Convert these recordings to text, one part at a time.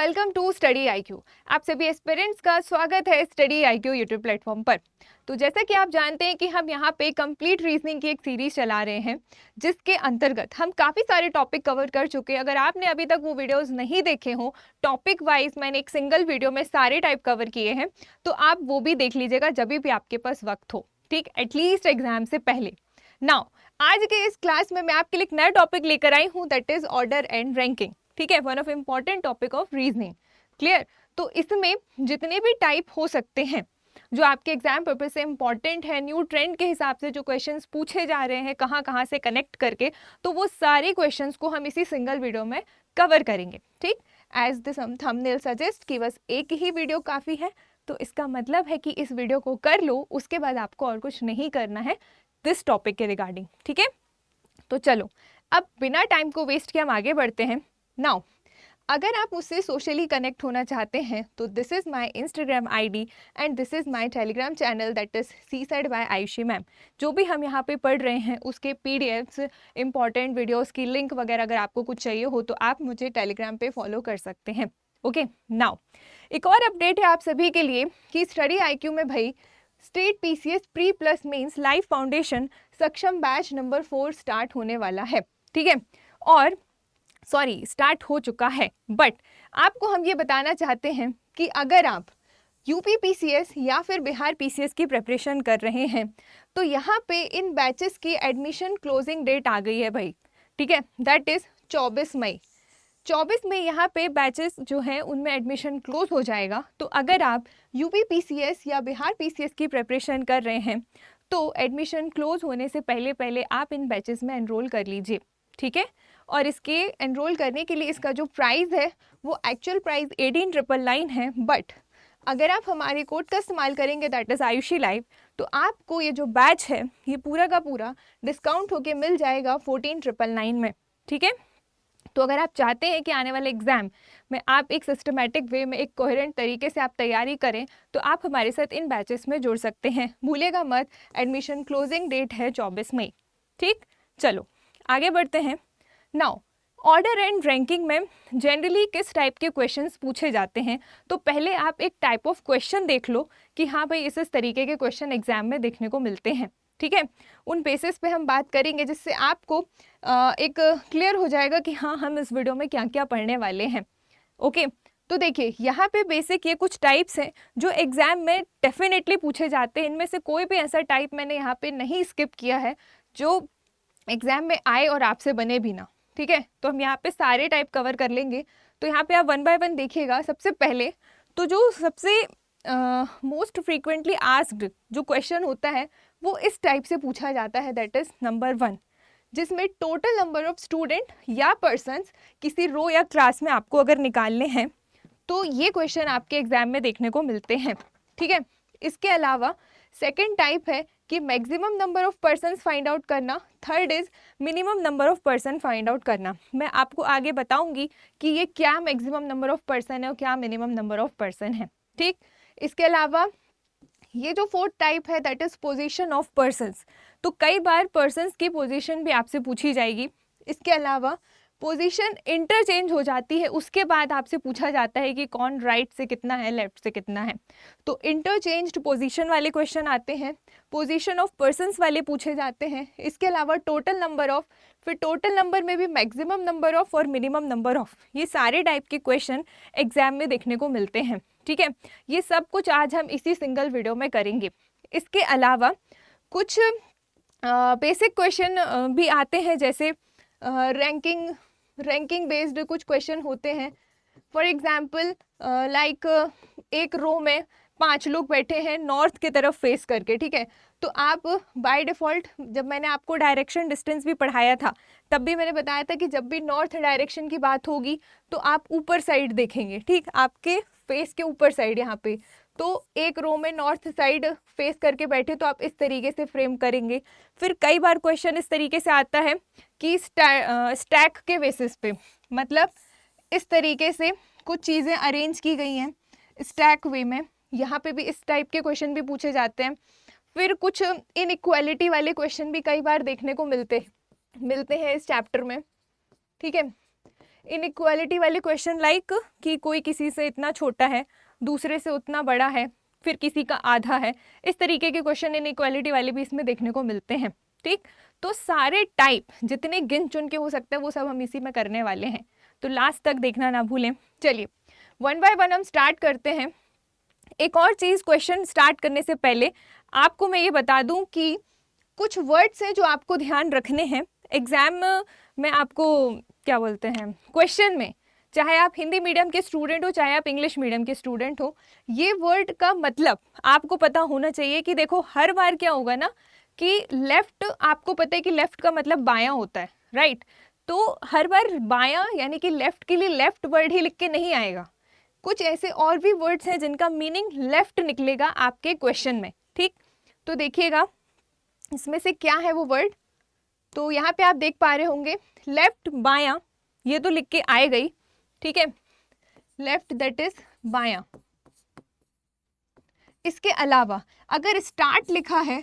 Welcome to study IQ. आप सभी aspirants का स्वागत है स्टडी आईक्यू यूट्यूब प्लेटफॉर्म पर। तो जैसा कि आप जानते हैं कि हम यहाँ पे कंप्लीट रीजनिंग की एक सीरीज चला रहे हैं, जिसके अंतर्गत हम काफ़ी सारे टॉपिक कवर कर चुके हैं। अगर आपने अभी तक वो वीडियोस नहीं देखे हो, टॉपिक वाइज मैंने एक सिंगल वीडियो में सारे टाइप कवर किए हैं, तो आप वो भी देख लीजिएगा जब भी आपके पास वक्त हो, ठीक, एटलीस्ट एग्जाम से पहले। नाउ आज के इस क्लास में मैं आपके लिए एक नया टॉपिक लेकर आई हूँ, that is order and ranking. ठीक है, one of important topic of reasoning. Clear? तो इसमें जितने भी टाइप हो सकते हैं जो आपके एग्जाम पर्पज से इम्पॉर्टेंट है, न्यू ट्रेंड के हिसाब से जो क्वेश्चंस पूछे जा रहे हैं कहाँ कहाँ से कनेक्ट करके, तो वो सारे क्वेश्चंस को हम इसी सिंगल वीडियो में कवर करेंगे। ठीक, एज द थंबनेल सजेस्ट कि बस एक ही वीडियो काफ़ी है, तो इसका मतलब है कि इस वीडियो को कर लो, उसके बाद आपको और कुछ नहीं करना है दिस टॉपिक के रिगार्डिंग। ठीक है, तो चलो अब बिना टाइम को वेस्ट किए हम आगे बढ़ते हैं। नाउ अगर आप मुझसे सोशली कनेक्ट होना चाहते हैं तो this is my Instagram ID and this is my Telegram channel, that is seaside by Ayushi ma'am. जो भी हम यहाँ पे पढ़ रहे हैं उसके पीडीएफ्स, इंपॉर्टेंट वीडियोस की लिंक वगैरह अगर आपको कुछ चाहिए हो तो आप मुझे टेलीग्राम पे फॉलो कर सकते हैं। ओके, नाउ एक और अपडेट है आप सभी के लिए कि स्टडी आईक्यू में भाई state PCS pre plus mains live foundation Saksham batch number 4 start होने वाला है। ठीक है, और स्टार्ट हो चुका है, बट आपको हम ये बताना चाहते हैं कि अगर आप यूपी पीसीएस या फिर बिहार पीसीएस की प्रिपरेशन कर रहे हैं तो यहाँ पे इन बैचेस की एडमिशन क्लोजिंग डेट आ गई है भाई। ठीक है, दैट इज़ 24 मई। 24 में यहाँ पे बैचेस जो हैं उनमें एडमिशन क्लोज हो जाएगा। तो अगर आप यूपी पीसीएस या बिहार पीसीएस की प्रिपरेशन कर रहे हैं तो एडमिशन क्लोज होने से पहले पहले आप इन बैचेस में एनरोल कर लीजिए। ठीक है, और इसके एनरोल करने के लिए इसका जो प्राइस है वो एक्चुअल प्राइस 18,999 है, बट अगर आप हमारे कोड का इस्तेमाल करेंगे दैट इज़ आयुषी लाइव, तो आपको ये जो बैच है ये पूरा का पूरा डिस्काउंट होके मिल जाएगा 14,999 में। ठीक है, तो अगर आप चाहते हैं कि आने वाले एग्जाम में आप एक सिस्टमेटिक वे में, एक कोहेरेंट तरीके से आप तैयारी करें, तो आप हमारे साथ इन बैचेस में जुड़ सकते हैं। भूलिएगा मत, एडमिशन क्लोजिंग डेट है 24 मई। ठीक, चलो आगे बढ़ते हैं। नाउ ऑर्डर एंड रैंकिंग में जनरली किस टाइप के क्वेश्चंस पूछे जाते हैं, तो पहले आप एक टाइप ऑफ क्वेश्चन देख लो कि हाँ भाई इस तरीके के क्वेश्चन एग्जाम में देखने को मिलते हैं। ठीक है, उन बेसिस पे हम बात करेंगे जिससे आपको एक क्लियर हो जाएगा कि हाँ हम इस वीडियो में क्या क्या पढ़ने वाले हैं। ओके, तो देखिए यहाँ पे बेसिक ये कुछ टाइप्स हैं जो एग्जाम में डेफिनेटली पूछे जाते हैं। इनमें से कोई भी ऐसा टाइप मैंने यहाँ पे नहीं स्किप किया है जो एग्जाम में आए और आपसे बने भी ना। ठीक है, तो हम यहाँ पे सारे टाइप कवर कर लेंगे। तो यहाँ पे आप वन बाय वन देखिएगा। सबसे पहले तो जो सबसे मोस्ट फ्रीक्वेंटली आस्क्ड जो क्वेश्चन होता है वो इस टाइप से पूछा जाता है, दैट इज नंबर 1, जिसमें टोटल नंबर ऑफ स्टूडेंट या पर्सन्स किसी रो या क्लास में आपको अगर निकालने हैं तो ये क्वेश्चन आपके एग्जाम में देखने को मिलते हैं। ठीक है, इसके अलावा सेकेंड टाइप है कि maximum number of persons find out करना, third is minimum number of person find out करना। मैं आपको आगे बताऊंगी कि ये क्या मैक्सिमम नंबर ऑफ पर्सन है और क्या मिनिमम नंबर ऑफ पर्सन है। ठीक, इसके अलावा ये जो फोर्थ टाइप है that is position of persons, तो कई बार पर्सन्स की पोजीशन भी आपसे पूछी जाएगी। इसके अलावा पोजीशन इंटरचेंज हो जाती है, उसके बाद आपसे पूछा जाता है कि कौन राइट से कितना है, लेफ्ट से कितना है, तो इंटरचेंज्ड पोजीशन वाले क्वेश्चन आते हैं। पोजीशन ऑफ पर्सन्स वाले पूछे जाते हैं। इसके अलावा टोटल नंबर ऑफ, फिर टोटल नंबर में भी मैक्सिमम नंबर ऑफ और मिनिमम नंबर ऑफ, ये सारे टाइप के क्वेश्चन एग्जाम में देखने को मिलते हैं। ठीक है, ये सब कुछ आज हम इसी सिंगल वीडियो में करेंगे। इसके अलावा कुछ बेसिक क्वेश्चन भी आते हैं, जैसे रैंकिंग बेस्ड कुछ क्वेश्चन होते हैं। फॉर एग्जाम्पल लाइक एक रो में 5 लोग बैठे हैं नॉर्थ की तरफ फेस करके। ठीक है, तो आप बाय डिफ़ॉल्ट, जब मैंने आपको डायरेक्शन डिस्टेंस भी पढ़ाया था तब भी मैंने बताया था कि जब भी नॉर्थ डायरेक्शन की बात होगी तो आप ऊपर साइड देखेंगे। ठीक, आपके फेस के ऊपर साइड यहाँ पे, तो एक रो में नॉर्थ साइड फेस करके बैठे तो आप इस तरीके से फ्रेम करेंगे। फिर कई बार क्वेश्चन इस तरीके से आता है कि स्टैक के बेसिस पे, मतलब इस तरीके से कुछ चीज़ें अरेंज की गई हैं स्टैक वे में, यहाँ पे भी इस टाइप के क्वेश्चन भी पूछे जाते हैं। फिर कुछ इनइक्वालिटी वाले क्वेश्चन भी कई बार देखने को मिलते हैं इस चैप्टर में। ठीक है, इनइक्वालिटी वाले क्वेश्चन लाइक कि कोई किसी से इतना छोटा है, दूसरे से उतना बड़ा है, फिर किसी का आधा है, इस तरीके के क्वेश्चन इनइक्वालिटी वाले भी इसमें देखने को मिलते हैं। ठीक, तो सारे टाइप जितने गिन चुन के हो सकते हैं वो सब हम इसी में करने वाले हैं, तो लास्ट तक देखना ना भूलें। चलिए वन बाय वन हम स्टार्ट करते हैं। एक और चीज़, क्वेश्चन स्टार्ट करने से पहले आपको मैं ये बता दूं कि कुछ वर्ड्स हैं जो आपको ध्यान रखने हैं। एग्जाम में आपको क्या बोलते हैं, क्वेश्चन में, चाहे आप हिंदी मीडियम के स्टूडेंट हो चाहे आप इंग्लिश मीडियम के स्टूडेंट हो, ये वर्ड का मतलब आपको पता होना चाहिए। कि देखो हर बार क्या होगा ना कि लेफ्ट, आपको पता है कि लेफ्ट का मतलब बायां होता है, राइट। तो हर बार बायां यानी कि लेफ्ट के लिए लेफ्ट वर्ड ही लिख के नहीं आएगा, कुछ ऐसे और भी वर्ड्स हैं जिनका मीनिंग लेफ्ट निकलेगा आपके क्वेश्चन में। ठीक, तो देखिएगा इसमें से क्या है वो वर्ड। तो यहाँ पे आप देख पा रहे होंगे लेफ्ट, बायां, ये तो लिख के आए गई, ठीक है, लेफ्ट दैट इज बायां। इसके अलावा अगर स्टार्ट लिखा है,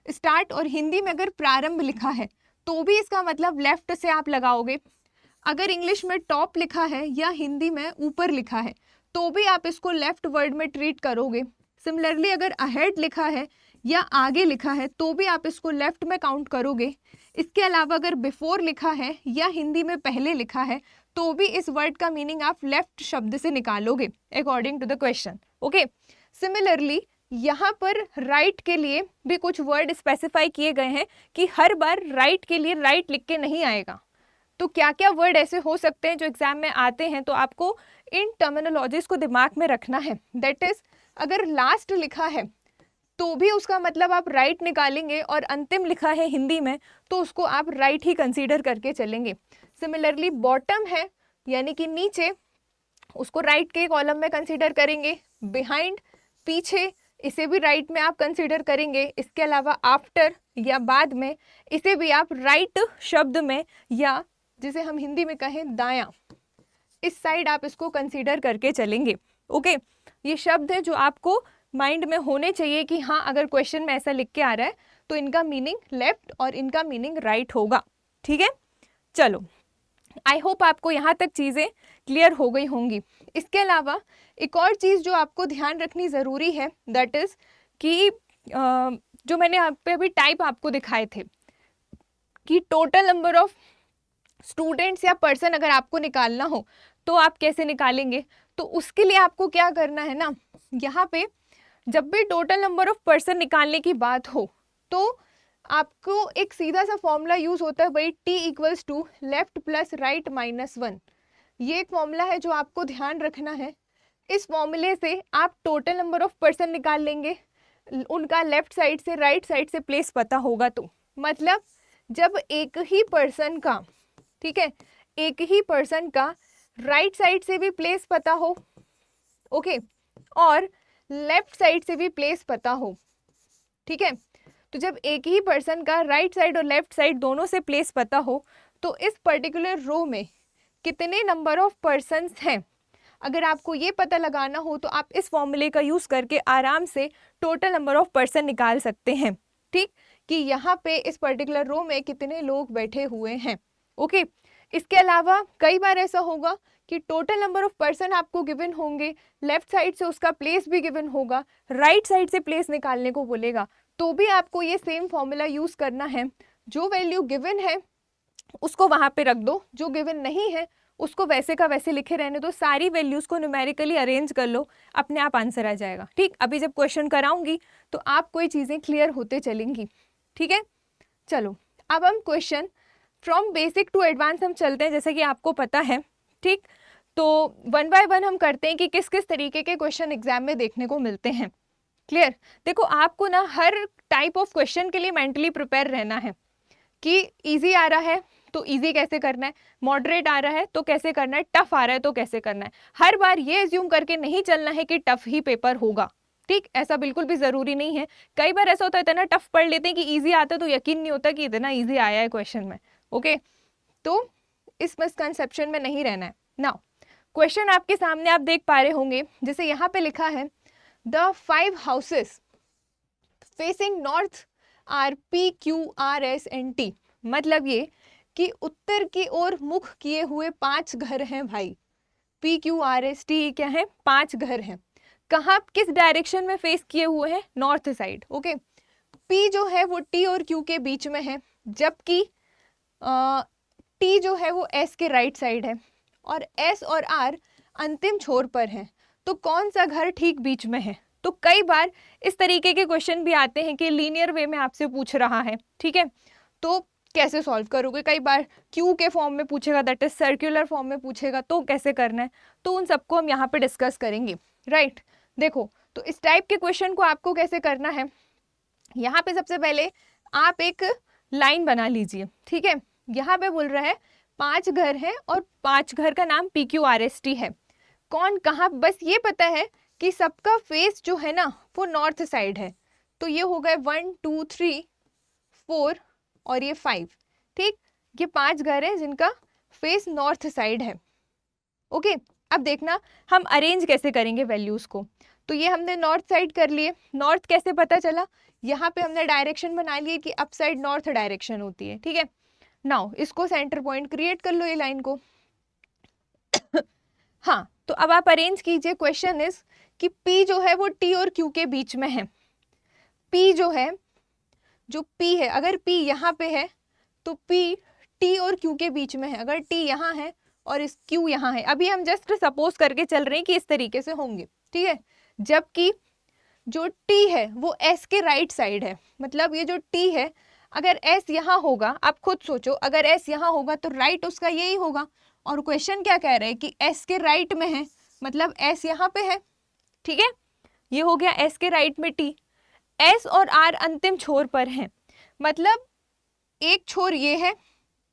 स्टार्ट और हिंदी में अगर प्रारंभ लिखा है तो भी इसका मतलब लेफ्ट से आप लगाओगे। अगर इंग्लिश में टॉप लिखा है या हिंदी में ऊपर लिखा है तो भी आप इसको लेफ्ट वर्ड में ट्रीट करोगे। सिमिलरली अगर अहेड लिखा है या आगे लिखा है तो भी आप इसको लेफ्ट में काउंट करोगे। इसके अलावा अगर बिफोर लिखा है या हिंदी में पहले लिखा है तो भी इस वर्ड का मीनिंग आप लेफ्ट शब्द से निकालोगे according to the question. Okay, similarly यहाँ पर राइट के लिए भी कुछ वर्ड स्पेसिफाई किए गए हैं कि हर बार राइट के लिए राइट लिख के नहीं आएगा। तो क्या क्या वर्ड ऐसे हो सकते हैं जो एग्जाम में आते हैं, तो आपको इन टर्मिनोलॉजीज को दिमाग में रखना है। दैट इज अगर लास्ट लिखा है तो भी उसका मतलब आप राइट निकालेंगे, और अंतिम लिखा है हिंदी में तो उसको आप राइट ही कंसीडर करके चलेंगे। सिमिलरली बॉटम है यानी कि नीचे, उसको राइट के कॉलम में कंसीडर करेंगे। बिहाइंड, पीछे, इसे भी राइट में आप कंसीडर करेंगे। इसके अलावा आफ्टर या बाद में, इसे भी आप राइट शब्द में, या जिसे हम हिंदी में कहें दायां, इस साइड आप इसको कंसीडर करके चलेंगे। ओके, ये शब्द है जो आपको माइंड में होने चाहिए कि हाँ अगर क्वेश्चन में ऐसा लिख के आ रहा है तो इनका मीनिंग लेफ्ट और इनका मीनिंग राइट होगा। ठीक है, चलो आई होप आपको यहाँ तक चीज़ें क्लियर हो गई होंगी। इसके अलावा एक और चीज़ जो आपको ध्यान रखनी ज़रूरी है, दैट इज़ कि जो मैंने यहाँ पे अभी टाइप आपको दिखाए थे कि टोटल नंबर ऑफ स्टूडेंट्स या पर्सन अगर आपको निकालना हो तो आप कैसे निकालेंगे। तो उसके लिए आपको क्या करना है ना, यहाँ पे जब भी टोटल नंबर ऑफ पर्सन निकालने की बात हो तो आपको एक सीधा सा फॉर्मूला यूज होता है भाई, T equals to left plus right minus 1। ये एक फॉर्मूला है जो आपको ध्यान रखना है। इस फॉर्मूले से आप टोटल नंबर ऑफ पर्सन निकाल लेंगे, उनका लेफ्ट साइड से राइट साइड से प्लेस पता होगा। तो मतलब जब एक ही पर्सन का, ठीक है, एक ही पर्सन का राइट साइड से भी प्लेस पता हो, ओके, और लेफ्ट साइड से भी प्लेस पता हो, ठीक है, तो जब एक ही पर्सन का राइट साइड और लेफ्ट साइड दोनों से प्लेस पता हो तो इस पर्टिकुलर रो में कितने नंबर ऑफ पर्सन्स हैं, अगर आपको ये पता लगाना हो तो आप इस फॉर्मूले का यूज़ करके आराम से टोटल नंबर ऑफ पर्सन निकाल सकते हैं। ठीक, कि यहाँ पे इस पर्टिकुलर रो में कितने लोग बैठे हुए हैं। ओके, इसके अलावा कई बार ऐसा होगा कि टोटल नंबर ऑफ पर्सन आपको गिवन होंगे, लेफ्ट साइड से उसका प्लेस भी गिवन होगा, राइट साइड से प्लेस निकालने को बोलेगा, तो भी आपको ये सेम फॉर्मूला यूज़ करना है। जो वैल्यू गिवन है उसको वहाँ पे रख दो, जो गिवन नहीं है उसको वैसे का वैसे लिखे रहने दो, सारी वैल्यूज़ को न्यूमेरिकली अरेंज कर लो, अपने आप आंसर आ जाएगा। ठीक, अभी जब क्वेश्चन कराऊंगी तो आपको ये चीज़ें क्लियर होते चलेंगी। ठीक है, चलो अब हम question from basic to advance हम चलते हैं, जैसे कि आपको पता है। ठीक, तो वन बाय वन हम करते हैं कि किस किस तरीके के क्वेश्चन एग्जाम में देखने को मिलते हैं। क्लियर, देखो आपको ना हर टाइप ऑफ क्वेश्चन के लिए मेंटली प्रिपेयर रहना है कि इजी आ रहा है तो इजी कैसे करना है, मॉडरेट आ रहा है तो कैसे करना है, टफ आ रहा है तो कैसे करना है। हर बार ये एज्यूम करके नहीं चलना है कि टफ ही पेपर होगा। ठीक, ऐसा बिल्कुल भी ज़रूरी नहीं है। कई बार ऐसा होता है इतना टफ पढ़ लेते हैं कि इजी आता है तो यकीन नहीं होता कि इतना इजी आया है क्वेश्चन में। ओके, तो इस मिसकंसेप्शन में नहीं रहना है। नाउ क्वेश्चन आपके सामने आप देख पा रहे होंगे, जैसे यहाँ पे लिखा है the 5 houses facing north are P, Q, R, S and T। मतलब ये कि उत्तर की ओर मुख किए हुए 5 घर हैं भाई। PQRST क्या है? 5 घर हैं। कहाँ, किस डायरेक्शन में फेस किए हुए हैं? North side. ओके, P जो है वो T और Q के बीच में है, जबकि T जो है वो S के राइट साइड है और S और R अंतिम छोर पर हैं। तो कौन सा घर ठीक बीच में है? तो कई बार इस तरीके के क्वेश्चन भी आते हैं कि लीनियर वे में आपसे पूछ रहा है, ठीक है, तो कैसे सॉल्व करोगे? कई बार क्यू के फॉर्म में पूछेगा, दैट इज सर्कुलर फॉर्म में पूछेगा, तो कैसे करना है? तो उन सबको हम यहाँ पे डिस्कस करेंगे, राइट। देखो, तो इस टाइप के क्वेश्चन को आपको कैसे करना है, यहाँ पे सबसे पहले आप एक लाइन बना लीजिए, ठीक है। यहाँ पे बोल रहा है 5 घर हैं और 5 घर का नाम PQRST है। कौन कहाँ, बस ये पता है कि सबका फेस जो है ना वो नॉर्थ साइड है। तो ये हो गए 1 2 3 4 और ये 5, ठीक। ये 5 घर हैं जिनका फेस नॉर्थ साइड है। ओके, अब देखना हम अरेंज कैसे करेंगे वैल्यूज को। तो ये हमने नॉर्थ साइड कर लिए। नॉर्थ कैसे पता चला? यहाँ पे हमने डायरेक्शन बना लिए कि अप साइड नॉर्थ डायरेक्शन होती है, ठीक है। नाउ इसको सेंटर पॉइंट क्रिएट कर लो, ये लाइन को। हाँ, तो अब आप अरेंज कीजिए। क्वेश्चन इज कि P जो है वो T और Q के बीच में है। P जो है, जो P है, अगर P यहाँ पे है तो P T और Q के बीच में है। अगर T यहाँ है और इस Q यहाँ है, अभी हम जस्ट सपोज करके चल रहे हैं कि इस तरीके से होंगे, ठीक है। जबकि जो T है वो S के राइट साइड है। मतलब ये जो T है, अगर S यहाँ होगा, आप खुद सोचो, अगर S यहाँ होगा तो राइट उसका यही होगा। और क्वेश्चन क्या कह रहा है कि S के राइट में है, मतलब S यहाँ पे है, ठीक है। ये हो गया S के राइट में T। S और R अंतिम छोर पर हैं, मतलब एक छोर ये है,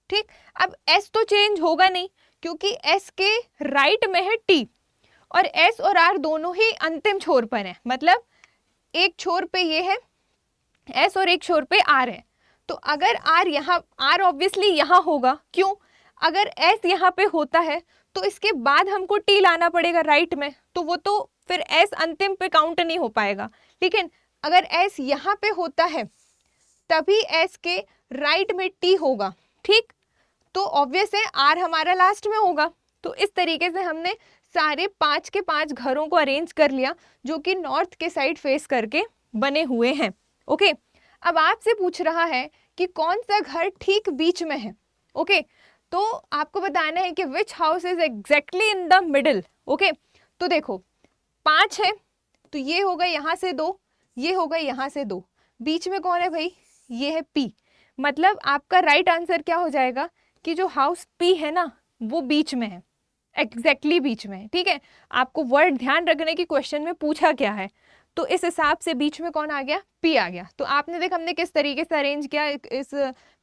ठीक। अब S तो चेंज होगा नहीं क्योंकि S के राइट में है T और S और R दोनों ही अंतिम छोर पर हैं। मतलब एक छोर पे ये है S और एक छोर पे R है। तो अगर R यहाँ, R ऑब्वियसली यहाँ होगा, क्यों? अगर S यहाँ पे होता है तो इसके बाद हमको T लाना पड़ेगा राइट में, तो वो तो फिर S अंतिम पे काउंट नहीं हो पाएगा। लेकिन अगर S यहाँ पे होता है तभी S के राइट में T होगा, ठीक। तो ऑब्वियस है R हमारा लास्ट में होगा। तो इस तरीके से हमने सारे 5 के 5 घरों को अरेंज कर लिया जो कि नॉर्थ के साइड फेस करके बने हुए हैं। ओके, अब आपसे पूछ रहा है कि कौन सा घर ठीक बीच में है। ओके, तो आपको बताना है कि विच house is exactly in the middle. Okay, तो देखो 5 है तो ये हो गए यहाँ से 2, ये हो गए यहाँ से 2, बीच में कौन है भाई? ये है P। मतलब आपका राइट आंसर क्या हो जाएगा कि जो हाउस P है ना वो बीच में है, एग्जैक्टली बीच में है, ठीक है। आपको वर्ड ध्यान रखने की क्वेश्चन में पूछा क्या है, तो इस हिसाब से बीच में कौन आ गया? P आ गया। तो आपने देख हमने किस तरीके से अरेंज किया, इस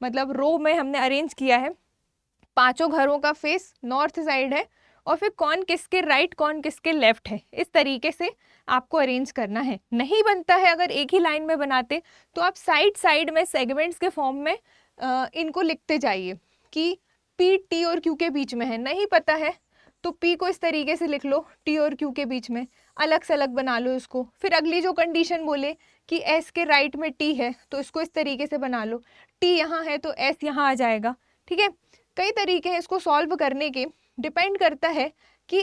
मतलब रो में हमने अरेंज किया है। 5 घरों का फेस नॉर्थ साइड है और फिर कौन किसके राइट कौन किसके लेफ्ट है, इस तरीके से आपको अरेंज करना है। नहीं बनता है अगर एक ही लाइन में बनाते तो आप साइड साइड में सेगमेंट्स के फॉर्म में इनको लिखते जाइए कि P T और Q के बीच में है। नहीं पता है तो P को इस तरीके से लिख लो, T और Q के बीच में, अलग से अलग बना लो इसको। फिर अगली जो कंडीशन बोले कि S के राइट में T है तो इसको इस तरीके से बना लो, T यहाँ है तो S यहाँ आ जाएगा, ठीक है। कई तरीके हैं इसको सॉल्व करने के, डिपेंड करता है कि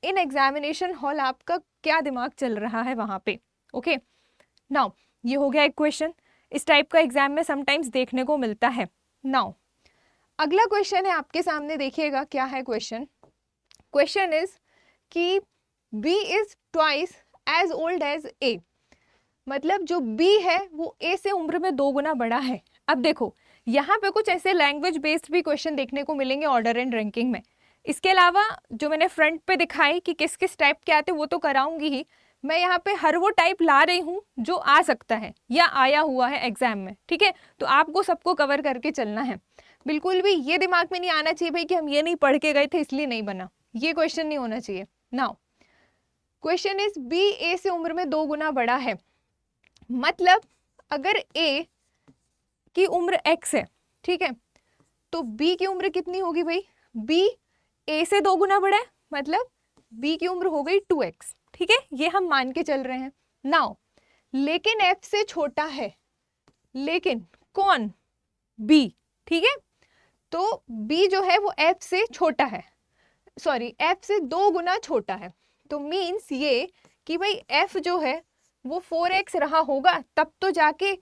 इन एग्जामिनेशन हॉल आपका क्या दिमाग चल रहा है वहाँ पे। ओके, नाउ ये हो गया एक क्वेश्चन, इस टाइप का एग्जाम में समटाइम्स देखने को मिलता है। नाउ अगला क्वेश्चन है आपके सामने, देखिएगा क्या है क्वेश्चन। क्वेश्चन इज कि B is twice as old as A। मतलब जो B है वो A से उम्र में 2 गुना बड़ा है। अब देखो यहाँ पे कुछ ऐसे लैंग्वेज बेस्ड भी क्वेश्चन देखने को मिलेंगे ऑर्डर एंड रैंकिंग में। इसके अलावा जो मैंने फ्रंट पे दिखाई कि किस किस टाइप के आते वो तो कराऊंगी ही, मैं यहाँ पे हर वो टाइप ला रही हूँ जो आ सकता है या आया हुआ है एग्जाम में, ठीक है। तो आपको सबको कवर करके चलना है। बिल्कुल भी ये दिमाग में नहीं आना चाहिए भाई कि हम ये नहीं पढ़ के गए थे इसलिए नहीं बना, ये क्वेश्चन नहीं होना चाहिए। Now question is B A से उम्र में 2 गुना बड़ा है। मतलब अगर A की उम्र x है, ठीक है, तो B की उम्र कितनी होगी भाई? B A से 2 गुना बड़ा है, मतलब B की उम्र हो गई 2x, ठीक है, ये हम मान के चल रहे हैं। नाउ लेकिन F से छोटा है, लेकिन कौन? B, ठीक है। तो b जो है वो f से छोटा है, सॉरी f से 2 गुना छोटा है। तो मीन्स ये कि भाई f जो है वो 4x रहा होगा, तब तो जाके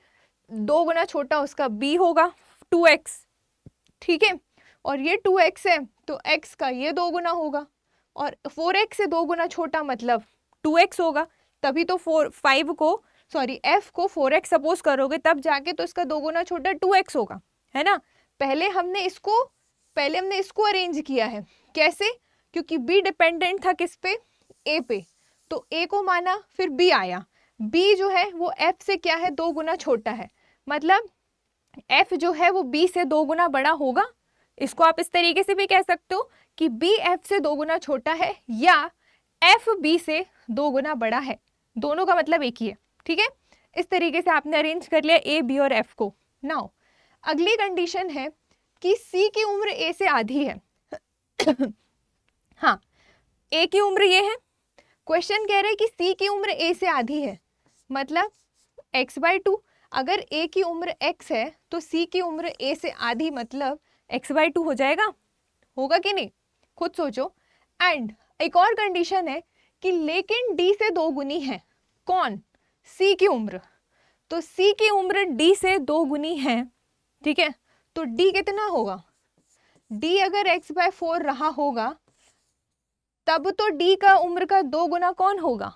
2 गुना छोटा उसका b होगा 2x, ठीक है। और ये 2x है तो x का ये 2 गुना होगा, और 4x से 2 गुना छोटा मतलब 2x होगा, तभी तो 5 को सॉरी f को 4x सपोज करोगे तब जाके तो इसका 2 गुना छोटा 2x होगा, है ना। पहले हमने इसको अरेंज किया है, कैसे, क्योंकि b डिपेंडेंट था किस पे, a पे, तो a को माना फिर b आया, b जो है वो f से क्या है 2 गुना छोटा है, मतलब f जो है वो b से 2 गुना बड़ा होगा। इसको आप इस तरीके से भी कह सकते हो कि b f से 2 गुना छोटा है या f b से 2 गुना बड़ा है, दोनों का मतलब एक ही है, ठीक है। इस तरीके से आपने अरेंज कर लिया a b और f को। नाउ अगली कंडीशन है कि c की उम्र a से आधी है। हाँ, a की उम्र ये है, क्वेश्चन कह रहे हैं कि c की उम्र a से आधी है, मतलब x/2। अगर a की उम्र x है तो c की उम्र a से आधी मतलब x/2 हो जाएगा, होगा कि नहीं, खुद सोचो। एंड एक और कंडीशन है कि लेकिन d से 2 गुनी है, कौन, c की उम्र, तो c की उम्र d से 2 गुनी है, ठीक है। तो d कितना होगा, d अगर x/4 रहा होगा तब तो d का उम्र का 2 गुना कौन होगा,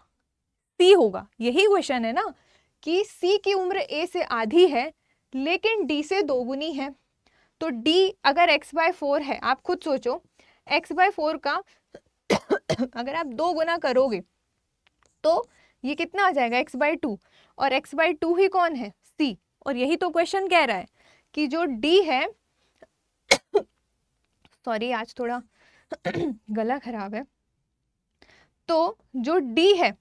c होगा। यही क्वेश्चन है ना कि c की उम्र a से आधी है लेकिन d से 2 गुनी है, तो d अगर x/4 है, आप खुद सोचो x/4 का अगर आप 2 गुना करोगे तो ये कितना आ जाएगा x/2, और x/2 ही कौन है, c। और यही तो क्वेश्चन कह रहा है कि जो d है सॉरी आज थोड़ा गला खराब है, तो जो d है,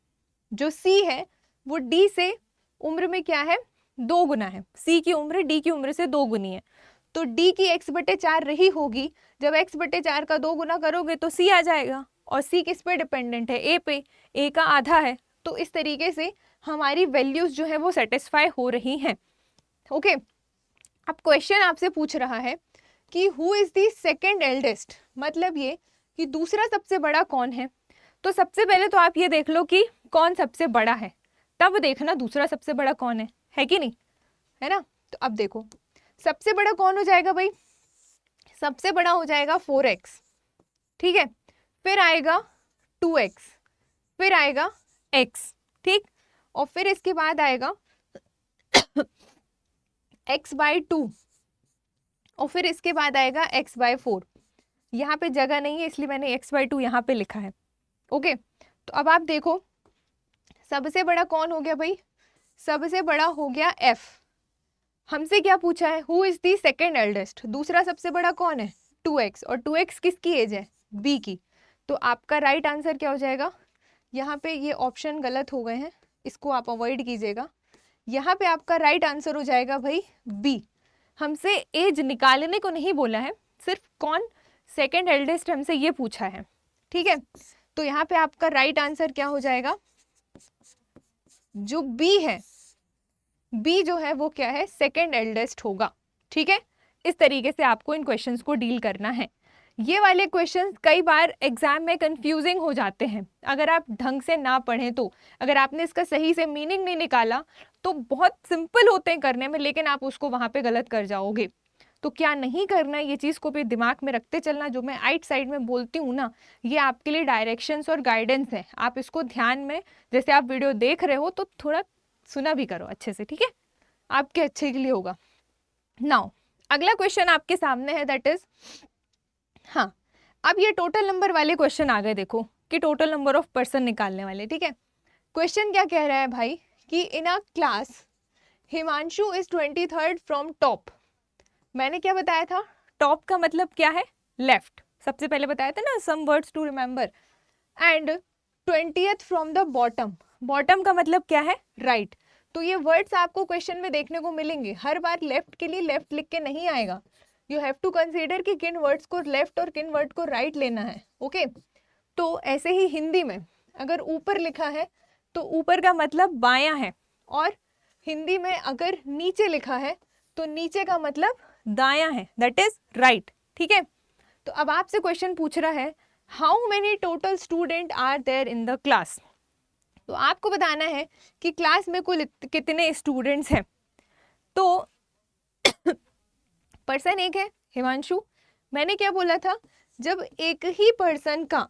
जो c है वो d से उम्र में क्या है 2 गुना है, c की उम्र d की उम्र से 2 गुनी है, तो d की x/4 रही होगी, जब x/4 का 2 गुना करोगे तो c आ जाएगा, और c किस पे डिपेंडेंट है, a पे, a का आधा है। तो इस तरीके से हमारी वैल्यूज जो है वो सेटिस्फाई हो रही हैं, ओके। अब क्वेश्चन आपसे पूछ रहा है कि who is the second eldest, मतलब ये कि दूसरा सबसे बड़ा कौन है। तो सबसे पहले तो आप ये देख लो कि कौन सबसे बड़ा है, तब देखना दूसरा सबसे बड़ा कौन है कि नहीं, है ना। तो अब देखो सबसे बड़ा कौन हो जाएगा भाई, सबसे बड़ा हो जाएगा 4x, ठीक है, फिर आएगा 2x, फिर आएगा x, ठीक, और फिर इसके बाद आएगा x/2, और फिर इसके बाद आएगा x/4। यहाँ पे जगह नहीं है इसलिए मैंने x/2 यहाँ पे लिखा है, ओके। तो अब आप देखो सबसे बड़ा कौन हो गया भाई, सबसे बड़ा हो गया f। हमसे क्या पूछा है, who is the second eldest, दूसरा सबसे बड़ा कौन है 2x, और 2x किसकी एज है, b की। तो आपका राइट आंसर क्या हो जाएगा, यहाँ पे ये ऑप्शन गलत हो गए हैं, इसको आप अवॉइड कीजिएगा, यहाँ पे आपका राइट आंसर हो जाएगा भाई b। हमसे एज निकालने को नहीं बोला है, सिर्फ कौन सेकेंड एल्डेस्ट हमसे ये पूछा है, ठीक है। तो यहाँ पे आपका राइट आंसर क्या हो जाएगा, जो b है, b जो है वो क्या है, सेकेंड एल्डेस्ट होगा, ठीक है। इस तरीके से आपको इन क्वेश्चंस को डील करना है। ये वाले क्वेश्चंस कई बार एग्जाम में कंफ्यूजिंग हो जाते हैं, अगर आप ढंग से ना पढ़ें तो, अगर आपने इसका सही से मीनिंग नहीं निकाला तो बहुत सिंपल होते हैं करने में, लेकिन आप उसको वहां पे गलत कर जाओगे। तो क्या नहीं करना है, ये चीज़ को भी दिमाग में रखते चलना। जो मैं आइट साइड में बोलती हूँ ना, ये आपके लिए डायरेक्शंस और गाइडेंस है, आप इसको ध्यान में, जैसे आप वीडियो देख रहे हो तो थोड़ा सुना भी करो अच्छे से, ठीक है, आपके अच्छे के लिए होगा। नाउ अगला क्वेश्चन आपके सामने है, दैट इज, हाँ, अब ये टोटल नंबर वाले क्वेश्चन आ गए, देखो कि टोटल नंबर ऑफ पर्सन निकालने वाले, ठीक है। क्वेश्चन क्या कह रहा है भाई कि in a class Himanshu is 23rd from top. मैंने क्या बताया था, टॉप का मतलब क्या है, लेफ्ट, सबसे पहले बताया था ना, some words to remember. And 20th from the bottom, bottom का मतलब क्या है, राइट। तो ये वर्ड्स आपको क्वेश्चन में देखने को मिलेंगे, हर बार लेफ्ट के लिए लेफ्ट लिख के नहीं आएगा, यू हैव टू कंसीडर कि किन वर्ड्स को लेफ्ट और किन वर्ड को राइट लेना है, ओके। तो ऐसे ही हिंदी में अगर ऊपर लिखा है तो ऊपर का मतलब बायां है, और हिंदी में अगर नीचे लिखा है तो नीचे का मतलब दायां है, दैट इज राइट, ठीक है। तो अब आपसे क्वेश्चन पूछ रहा है how many total student are there in the class. तो आपको बताना है कि क्लास में कुल कितने स्टूडेंट्स हैं। तो पर्सन एक है हिमांशु। मैंने क्या बोला था, जब एक ही पर्सन का,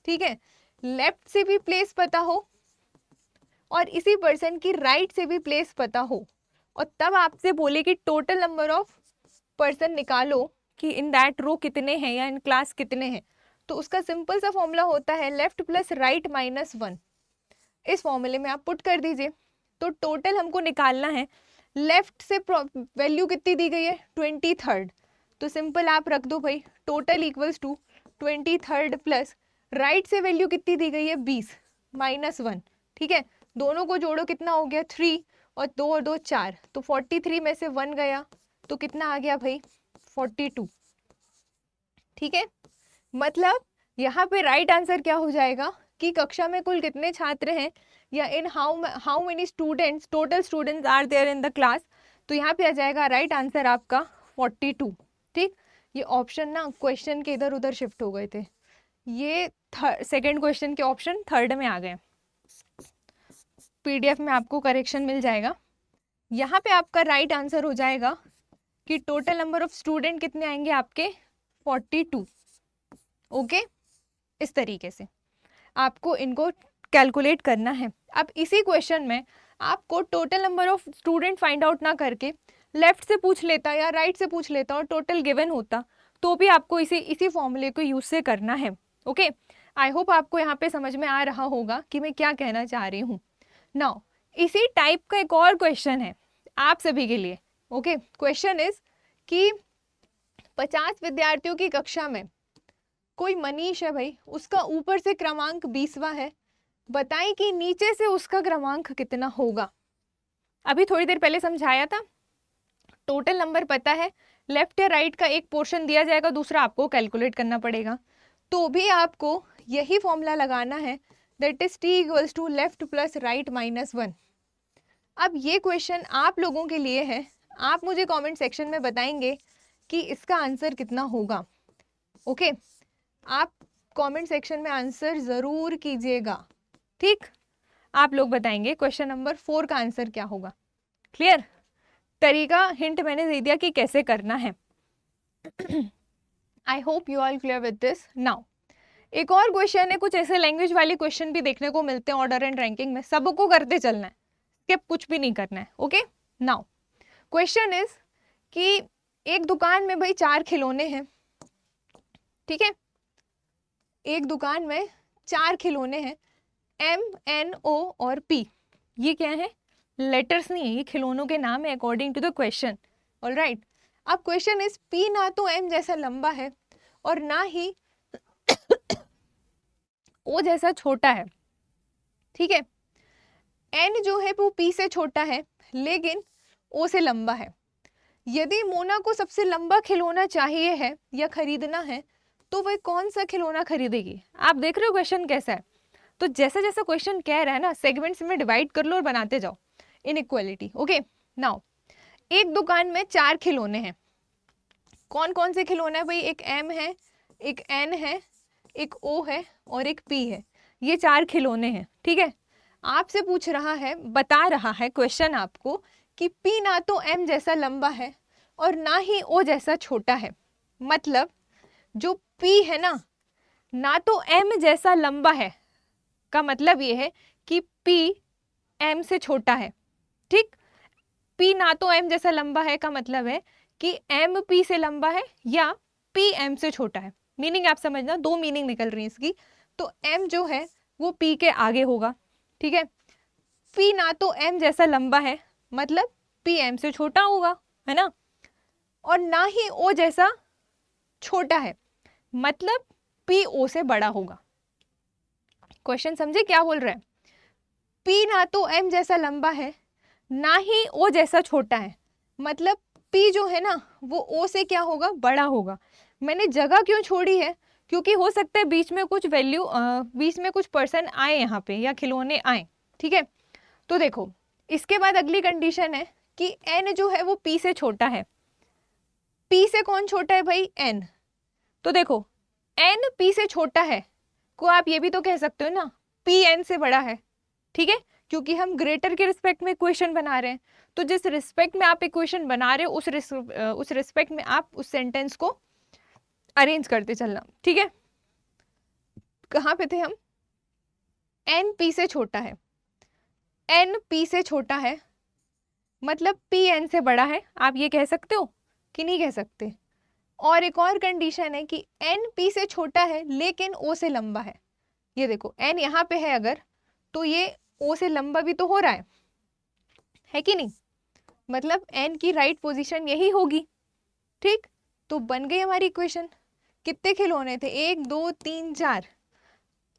ठीक है, लेफ्ट से भी प्लेस पता हो और इसी पर्सन की राइट से भी प्लेस पता हो, और तब आपसे बोले कि टोटल नंबर ऑफ पर्सन निकालो कि इन दैट रो कितने हैं या इन क्लास कितने हैं, तो उसका सिंपल सा फॉर्मूला होता है लेफ्ट प्लस राइट माइनस 1। इस फॉर्मूले में आप पुट कर दीजिए। तो टोटल हमको निकालना है, लेफ्ट से वैल्यू कितनी दी गई है 23rd, तो सिंपल आप रख दो भाई total equals to 23rd plus right से वैल्यू कितनी दी गई है 20 माइनस 1। ठीक है, दोनों को जोड़ो कितना हो गया 3 और 2 और 2 4, तो 43 में से 1 गया तो कितना आ गया भाई 42। ठीक है, मतलब यहाँ पे राइट आंसर क्या हो जाएगा कि कक्षा में कुल कितने छात्र हैं या in how many students total students are there in the class. तो यहाँ पे आ जाएगा राइट आंसर आपका 42। ठीक, ये ऑप्शन ना क्वेश्चन के इधर उधर शिफ्ट हो गए थे, ये सेकंड क्वेश्चन के ऑप्शन थर्ड में आ गए। पीडीएफ में आपको करेक्शन मिल जाएगा। यहाँ पे आपका राइट आंसर हो जाएगा कि टोटल नंबर ऑफ स्टूडेंट कितने आएंगे आपके 42। ओके, इस तरीके से आपको इनको कैलकुलेट करना है। अब इसी क्वेश्चन में आपको total number of student find out ना करके लेफ्ट से पूछ लेता या राइट से पूछ लेता और टोटल गिवन होता, तो भी आपको इसी फॉर्मूले को यूज से करना है। ओके, आई होप आपको यहाँ पे समझ में आ रहा होगा कि मैं क्या कहना चाह रही हूँ। नाउ इसी टाइप का एक और क्वेश्चन है आप सभी के लिए। ओके, क्वेश्चन इज कि 50 विद्यार्थियों की कक्षा में कोई मनीष है भाई, उसका ऊपर से क्रमांक 20वां है, बताएं कि नीचे से उसका क्रमांक कितना होगा। अभी थोड़ी देर पहले समझाया था, टोटल नंबर पता है, लेफ्ट या राइट का एक पोर्शन दिया जाएगा, दूसरा आपको कैलकुलेट करना पड़ेगा। तो भी आपको यही फॉर्मूला लगाना है, that is t equals to left plus right minus 1। अब ये क्वेश्चन आप लोगों के लिए है, आप मुझे कमेंट सेक्शन में बताएंगे कि इसका आंसर कितना होगा। ओके, आप कमेंट सेक्शन में आंसर ज़रूर कीजिएगा। ठीक, आप लोग बताएंगे क्वेश्चन नंबर 4 का आंसर क्या होगा। क्लियर, तरीका हिंट मैंने दे दिया कि कैसे करना है। I hope you are clear with this. Now एक और क्वेश्चन है, कुछ ऐसे लैंग्वेज वाले क्वेश्चन भी देखने को मिलते हैं ऑर्डर एंड रैंकिंग में, सबको करते चलना है, स्किप कुछ भी नहीं करना है। ओके, नाउ क्वेश्चन इज कि एक दुकान में भाई 4 खिलौने हैं। ठीक है, एक दुकान में 4 खिलौने हैं, M, N, O और P। ये क्या है, लेटर्स नहीं है, ये खिलौनों के नाम है according to the question. Alright, अब क्वेश्चन इज P ना तो M जैसा लंबा है और ना ही O जैसा छोटा है। ठीक है, N जो है वो P से छोटा है लेकिन O से लंबा है। यदि मोना को सबसे लंबा खिलौना चाहिए है या खरीदना है तो वह कौन सा खिलौना खरीदेगी। आप देख रहे हो क्वेश्चन कैसा है, तो जैसा जैसा क्वेश्चन कह रहा है ना, सेगमेंट्स में डिवाइड कर लो और बनाते जाओ इनइक्वालिटी। ओके, नाउ एक दुकान में 4 खिलौने हैं। कौन कौन से खिलौने हैं भाई, एक M है, एक N है, एक O है और एक P है। ये 4 खिलौने हैं। ठीक है, आपसे पूछ रहा है, बता रहा है क्वेश्चन आपको कि P ना तो M जैसा लंबा है और ना ही O जैसा छोटा है। मतलब जो P है ना तो M जैसा लंबा है, का मतलब ये है कि P M से छोटा है। ठीक, P ना तो M जैसा लंबा है का मतलब है कि M P से लंबा है या P M से छोटा है। मीनिंग आप समझना, 2 मीनिंग निकल रही है इसकी। तो M जो है वो P के आगे होगा। ठीक है, P ना तो M जैसा लंबा है मतलब P M से छोटा होगा, है ना, और ना ही O जैसा छोटा है मतलब P O से बड़ा होगा। क्वेश्चन समझे क्या बोल रहे हैं, P ना तो M जैसा लंबा है ना ही O जैसा छोटा है, मतलब P जो है ना वो O से क्या होगा, बड़ा होगा। मैंने जगह क्यों छोड़ी है, क्योंकि हो सकता है बीच में कुछ वैल्यू, बीच में कुछ पर्सन आए यहाँ पे या खिलौने आए। ठीक है, तो देखो इसके बाद अगली कंडीशन है कि N जो है वो P से छोटा है। P से कौन छोटा है भाई? N। तो देखो N P से छोटा है को आप ये भी तो कह सकते हो ना P N से बड़ा है, ठीक है, क्योंकि हम ग्रेटर के रिस्पेक्ट में इक्वेशन बना रहे हैं। तो जिस रिस्पेक्ट में आप इक्वेशन बना रहे हो उस रिस्पेक्ट में आप उस सेंटेंस को अरेंज करते चलना, ठीक है। कहाँ पे थे हम? N P से छोटा है, N P से छोटा है मतलब P N से बड़ा है, आप ये कह सकते हो कि नहीं कह सकते? और एक और कंडीशन है कि N P से छोटा है लेकिन O से लंबा है। ये देखो N यहाँ पे है अगर, तो ये O से लंबा भी तो हो रहा है कि नहीं? मतलब N की राइट पोजीशन यही होगी, ठीक। तो बन गई हमारी इक्वेशन। कितने खिलौने थे? 1 2 3 4,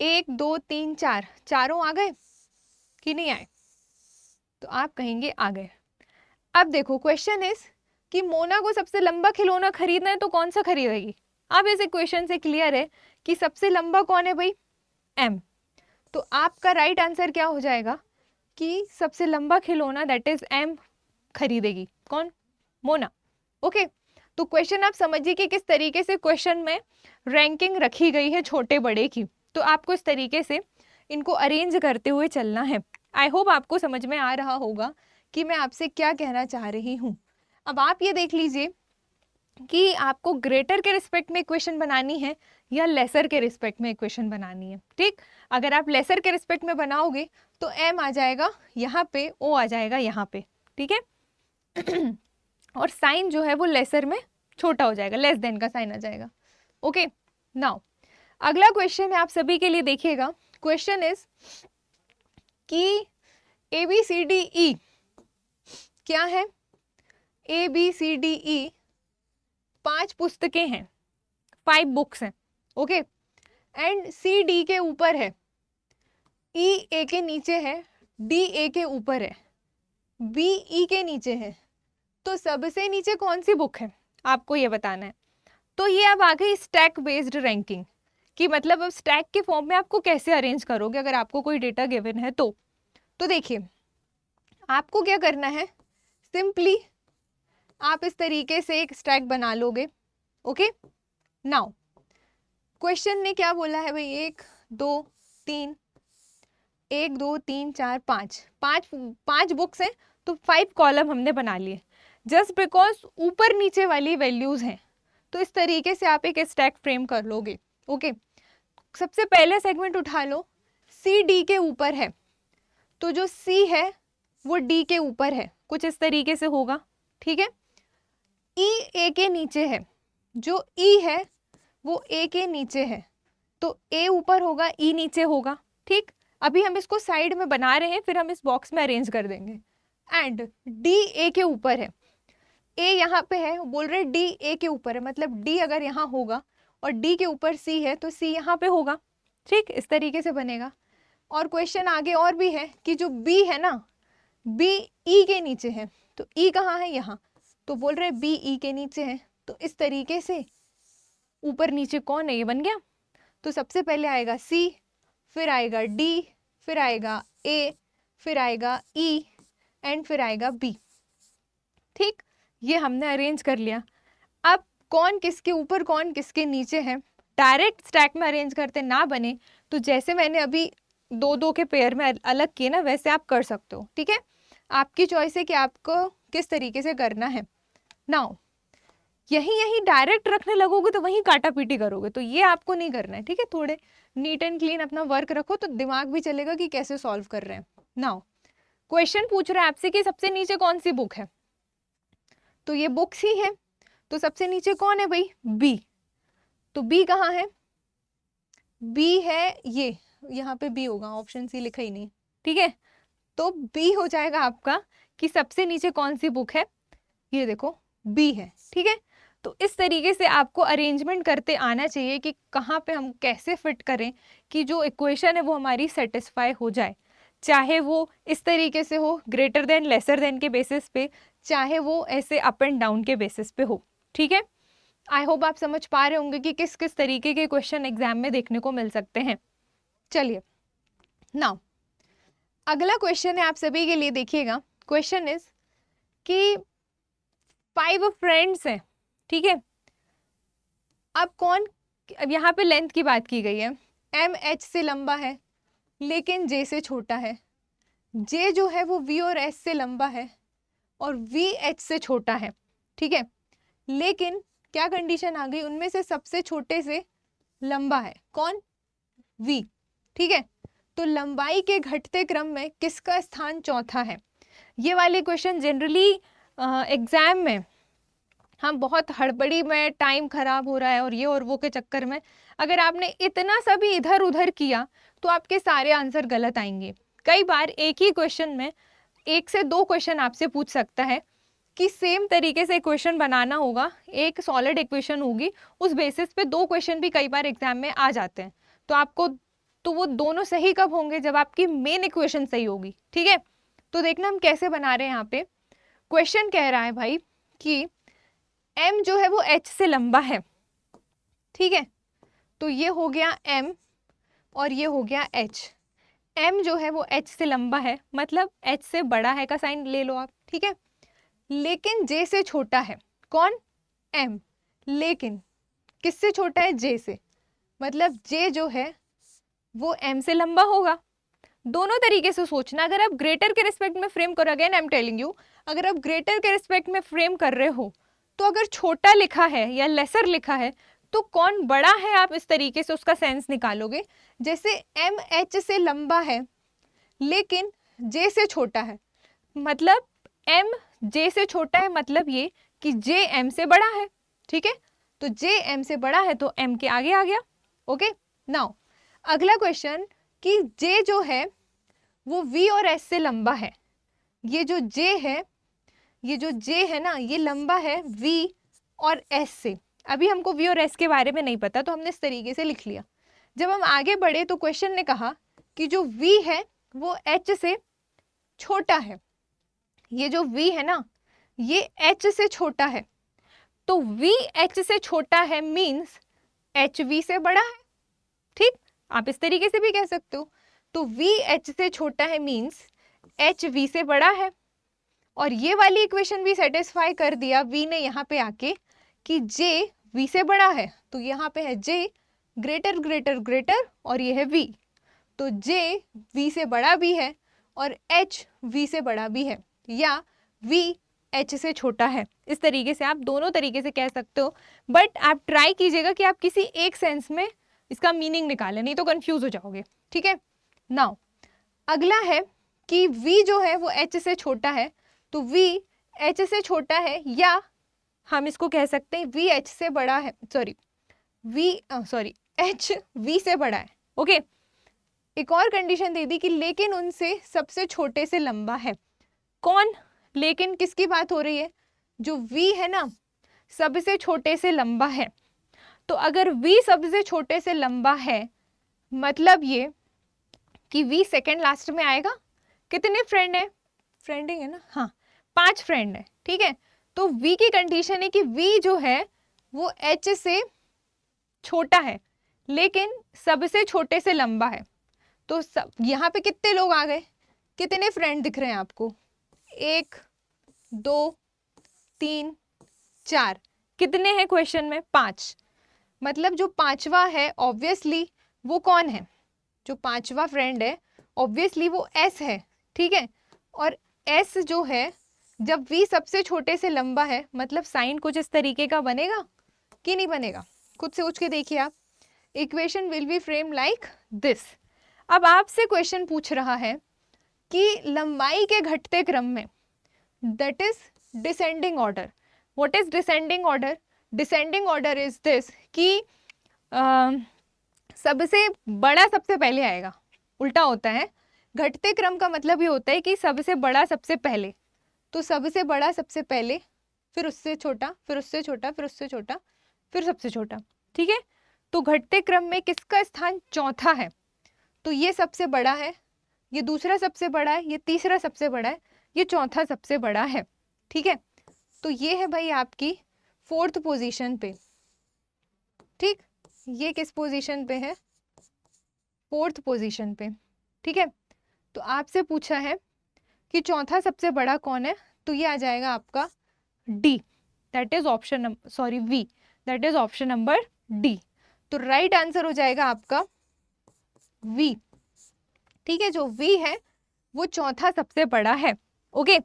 1 2 3 4, चारों आ गए कि नहीं आए? तो आप कहेंगे आ गए। अब देखो क्वेश्चन इज कि मोना को सबसे लंबा खिलौना खरीदना है तो कौन सा खरीदेगी? अब इस इक्वेशन से क्लियर है कि सबसे लंबा कौन है भाई? M। तो आपका राइट आंसर क्या हो जाएगा कि सबसे लंबा खिलौना दैट इज M खरीदेगी। कौन? मोना। ओके, तो क्वेश्चन आप समझिए कि किस तरीके से क्वेश्चन में रैंकिंग रखी गई है छोटे बड़े की। तो आपको इस तरीके से इनको अरेंज करते हुए चलना है। आई होप आपको समझ में आ रहा होगा कि मैं आपसे क्या कहना चाह रही हूँ। अब आप ये देख लीजिए कि आपको ग्रेटर के रिस्पेक्ट में इक्वेशन बनानी है या लेसर के रिस्पेक्ट में इक्वेशन बनानी है, ठीक। अगर आप लेसर के रिस्पेक्ट में बनाओगे तो M आ जाएगा यहाँ पे, O आ जाएगा यहाँ पे, ठीक है। और साइन जो है वो लेसर में छोटा हो जाएगा, लेस देन का साइन आ जाएगा। ओके, नाउ अगला क्वेश्चन है आप सभी के लिए, देखिएगा। क्वेश्चन इज कि ABCDE क्या है? ABCDE 5 पुस्तकें हैं, 5 बुक्स हैं, ओके। एंड CD के ऊपर है, E A के नीचे है, D A के ऊपर है, B E के नीचे है। तो सबसे नीचे कौन सी बुक है आपको ये बताना है। तो ये अब आ गई स्टैक बेस्ड रैंकिंग कि मतलब अब स्टैक के फॉर्म में आपको कैसे अरेंज करोगे अगर आपको कोई डेटा गिवन है तो देखिए आपको क्या करना है, सिंपली आप इस तरीके से एक स्टैक बना लोगे, ओके। नाउ क्वेश्चन ने क्या बोला है भाई? 1 2 3, 1 2 3 4 5, 5 बुक्स हैं तो 5 कॉलम हमने बना लिए जस्ट बिकॉज ऊपर नीचे वाली वैल्यूज हैं। तो इस तरीके से आप एक स्टैक फ्रेम कर लोगे, ओके। सबसे पहले सेगमेंट उठा लो, सी डी के ऊपर है तो जो सी है वो डी के ऊपर है, कुछ इस तरीके से होगा, ठीक है। ई ए के नीचे है, जो ई है वो ए के नीचे है तो ए ऊपर होगा, ई नीचे होगा, ठीक। अभी हम इसको साइड में बना रहे हैं, फिर हम इस बॉक्स में अरेंज कर देंगे। एंड डी ए के ऊपर है, ए यहाँ पे है, बोल रहे डी ए के ऊपर है, मतलब डी अगर यहाँ होगा और डी के ऊपर सी है तो सी यहाँ पे होगा, ठीक। इस तरीके से बनेगा। और क्वेश्चन आगे और भी है कि जो बी है ना, बी ई के नीचे है तो ई कहाँ है? यहाँ। तो बोल रहे बी ई के नीचे है, तो इस तरीके से ऊपर नीचे कौन है ये बन गया। तो सबसे पहले आएगा सी, फिर आएगा डी, फिर आएगा ए, फिर आएगा ई एंड फिर आएगा बी, ठीक। ये हमने अरेंज कर लिया। अब कौन किसके ऊपर कौन किसके नीचे है, डायरेक्ट स्टैक में अरेंज करते ना बने तो जैसे मैंने अभी 2-2 के पेयर में अलग किए ना वैसे आप कर सकते हो, ठीक है। आपकी चॉइस है कि आपको किस तरीके से करना है। नाउ यही डायरेक्ट रखने लगोगे तो वहीं काटा पीटी करोगे, तो ये आपको नहीं करना है, ठीक है। थोड़े नीट एंड क्लीन अपना वर्क रखो तो दिमाग भी चलेगा कि कैसे सॉल्व कर रहे हैं। नाउ क्वेश्चन पूछ रहा है आपसे कि सबसे नीचे कौन सी बुक है, तो ये बुक्स ही है। तो सबसे नीचे कौन है भाई? बी। तो बी कहाँ है? बी है ये, यहाँ पे बी होगा, ऑप्शन सी लिखा ही नहीं, ठीक है। तो बी हो जाएगा आपका कि सबसे नीचे कौन सी बुक है, ये देखो बी है, ठीक है। तो इस तरीके से आपको अरेंजमेंट करते आना चाहिए कि कहाँ पे हम कैसे फिट करें कि जो इक्वेशन है वो हमारी सेटिस्फाई हो जाए, चाहे वो इस तरीके से हो ग्रेटर देन लेसर देन के बेसिस पे, चाहे वो ऐसे अप एंड डाउन के बेसिस पे हो, ठीक है। आई होप आप समझ पा रहे होंगे कि किस किस तरीके के क्वेश्चन एग्जाम में देखने को मिल सकते हैं। चलिए नाउ अगला क्वेश्चन है आप सभी के लिए, देखिएगा। क्वेश्चन इज कि 5 फ्रेंड्स हैं, ठीक है। अब यहाँ पे लेंथ की बात की गई है, एम एच से लंबा है लेकिन जे से छोटा है, जे जो है वो वी और एस से लंबा है और वी एच से छोटा है, ठीक है। लेकिन क्या कंडीशन आ गई, उनमें से सबसे छोटे से लंबा है कौन, वी, ठीक है। तो लंबाई के घटते क्रम में किसका स्थान चौथा है। ये वाले क्वेश्चन जनरली एग्जाम में हम बहुत हड़बड़ी में, टाइम खराब हो रहा है और ये और वो के चक्कर में अगर आपने इतना सा भी इधर उधर किया तो आपके सारे आंसर गलत आएंगे। कई बार एक ही क्वेश्चन में 1 से 2 क्वेश्चन आपसे पूछ सकता है कि सेम तरीके से इक्वेशन बनाना होगा, एक सॉलिड इक्वेशन होगी, उस बेसिस पे 2 क्वेश्चन भी कई बार एग्जाम में आ जाते हैं। तो आपको तो वो दोनों सही कब होंगे, जब आपकी मेन इक्वेशन सही होगी, ठीक है। तो देखना हम कैसे बना रहे हैं। यहाँ पे क्वेश्चन कह रहा है भाई कि m जो है वो h से लंबा है, ठीक है। तो ये हो गया m और ये हो गया h। m जो है वो h से लंबा है मतलब h से बड़ा है का साइन ले लो आप, ठीक है। लेकिन j से छोटा है कौन, m, लेकिन किससे छोटा है, j से, मतलब j जो है वो m से लंबा होगा। दोनों तरीके से सोचना। अगर आप ग्रेटर के रिस्पेक्ट में फ्रेम करो, again I am telling you, अगर आप ग्रेटर के रिस्पेक्ट में फ्रेम कर रहे हो तो अगर छोटा लिखा है या लेसर लिखा है तो कौन बड़ा है, आप इस तरीके से उसका सेंस निकालोगे। जैसे एम एच से लंबा है लेकिन जे से छोटा है, मतलब एम जे से छोटा है, मतलब ये कि जे एम से बड़ा है, ठीक है। तो जे एम से बड़ा है तो एम के आगे आ गया। ओके, नाउ अगला क्वेश्चन कि जे जो है वो वी और एस से लंबा है। ये जो जे है, ये जो जे है ना, ये लंबा है वी और एस से। अभी हमको वी और एस के बारे में नहीं पता तो हमने इस तरीके से लिख लिया। जब हम आगे बढ़े तो क्वेश्चन ने कहा कि जो वी है वो एच से छोटा है। ये जो वी है ना ये एच से छोटा है, तो वी एच से छोटा है मीन्स एच वी से बड़ा है, ठीक। आप इस तरीके से भी कह सकते हो। तो वी एच से छोटा है मीन्स एच वी से बड़ा है। और ये वाली इक्वेशन भी सेटिस्फाई कर दिया वी ने यहाँ पे आके कि जे वी से बड़ा है। तो यहाँ पे है जे ग्रेटर ग्रेटर ग्रेटर और ये है वी, तो जे वी से बड़ा भी है और एच वी से बड़ा भी है, या वी एच से छोटा है। इस तरीके से आप दोनों तरीके से कह सकते हो, बट आप ट्राई कीजिएगा कि आप किसी एक सेंस में इसका मीनिंग निकालें, नहीं तो कंफ्यूज हो जाओगे, ठीक है। नाउ अगला है कि v जो है वो h से छोटा है, तो v h से छोटा है, या हम इसको कह सकते हैं v h से बड़ा है, h v से बड़ा है। ओके, एक और कंडीशन दे दी कि लेकिन उनसे सबसे छोटे से लंबा है। कौन, लेकिन किसकी बात हो रही है, जो v है ना सबसे छोटे से लंबा है। तो अगर v सबसे छोटे से लंबा है मतलब ये कि v सेकेंड लास्ट में आएगा। कितने फ्रेंड है, फ्रेंडिंग है ना, हाँ 5 फ्रेंड है, ठीक है। तो v की कंडीशन है कि v जो है वो h से छोटा है लेकिन सबसे छोटे से लंबा है। तो सब यहाँ पे कितने लोग आ गए, कितने फ्रेंड दिख रहे हैं आपको, 1 2 3 4, कितने हैं क्वेश्चन में, 5। मतलब जो 5वां है ऑब्वियसली वो कौन है, जो 5वां फ्रेंड है ऑब्वियसली वो S है, ठीक है। और S जो है जब V सबसे छोटे से लंबा है मतलब साइन कुछ इस तरीके का बनेगा कि नहीं बनेगा, खुद से सोच के देखिए आप। Equation will be frame like this. अब आपसे क्वेश्चन पूछ रहा है कि लंबाई के घटते क्रम में, that is descending order. What is descending order, descending order is this कि सबसे बड़ा सबसे पहले आएगा, उल्टा होता है। घटते क्रम का मतलब ये होता है कि सबसे बड़ा सबसे पहले, तो सबसे बड़ा सबसे पहले, फिर उससे छोटा, फिर उससे छोटा, फिर उससे छोटा, फिर सबसे छोटा, ठीक है। तो घटते क्रम में किसका स्थान चौथा है, तो ये सबसे बड़ा है, ये दूसरा सबसे बड़ा है, ये तीसरा सबसे बड़ा है, ये चौथा सबसे बड़ा है, ठीक है। तो ये है भाई आपकी 4th पोजीशन पे, ठीक। ये किस पोजीशन पे है, 4th पोजीशन पे, ठीक है। तो आपसे पूछा है कि चौथा सबसे बड़ा कौन है, तो ये आ जाएगा आपका D, that is option V, that is option number D. तो राइट आंसर हो जाएगा आपका वी। ठीक है, जो वी है वो चौथा सबसे बड़ा है। ओके,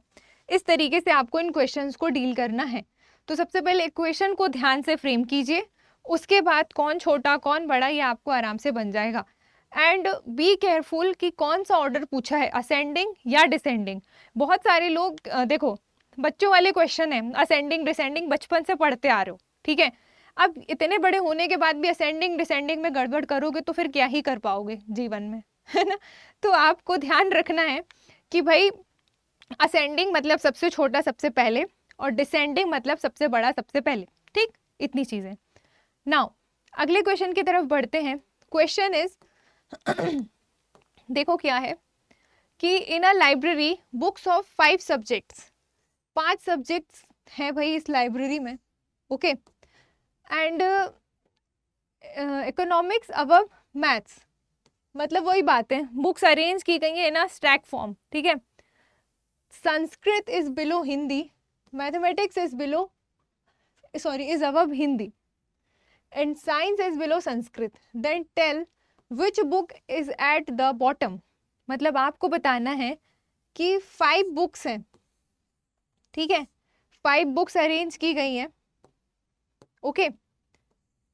इस तरीके से आपको इन क्वेश्चंस को डील करना है। तो सबसे पहले इक्वेशन को ध्यान से फ्रेम कीजिए, उसके बाद कौन छोटा कौन बड़ा ये आपको आराम से बन जाएगा। एंड बी केयरफुल कि कौन सा ऑर्डर पूछा है, असेंडिंग या डिसेंडिंग। बहुत सारे लोग देखो बच्चों वाले क्वेश्चन है, असेंडिंग डिसेंडिंग बचपन से पढ़ते आ रहे हो, ठीक है। अब इतने बड़े होने के बाद भी असेंडिंग डिसेंडिंग में गड़बड़ करोगे तो फिर क्या ही कर पाओगे जीवन में, है ना। तो आपको ध्यान रखना है कि भाई असेंडिंग मतलब सबसे छोटा सबसे पहले, और डिसेंडिंग मतलब सबसे बड़ा सबसे पहले। ठीक, इतनी चीजें। नाउ अगले क्वेश्चन की तरफ बढ़ते हैं। क्वेश्चन इज देखो क्या है कि in a library books of 5 subjects, 5 subjects हैं भाई इस लाइब्रेरी में। Okay, and economics above maths, मतलब वही बात है, बुक्स अरेंज की गई है इन अ स्टैक फॉर्म। ठीक है, Sanskrit is below Hindi, mathematics is below is above Hindi, and science is below Sanskrit. Then tell which book is at the bottom. मतलब आपको बताना है कि 5 बुक्स हैं, ठीक है, 5 बुक्स अरेंज की गई हैं। ओके,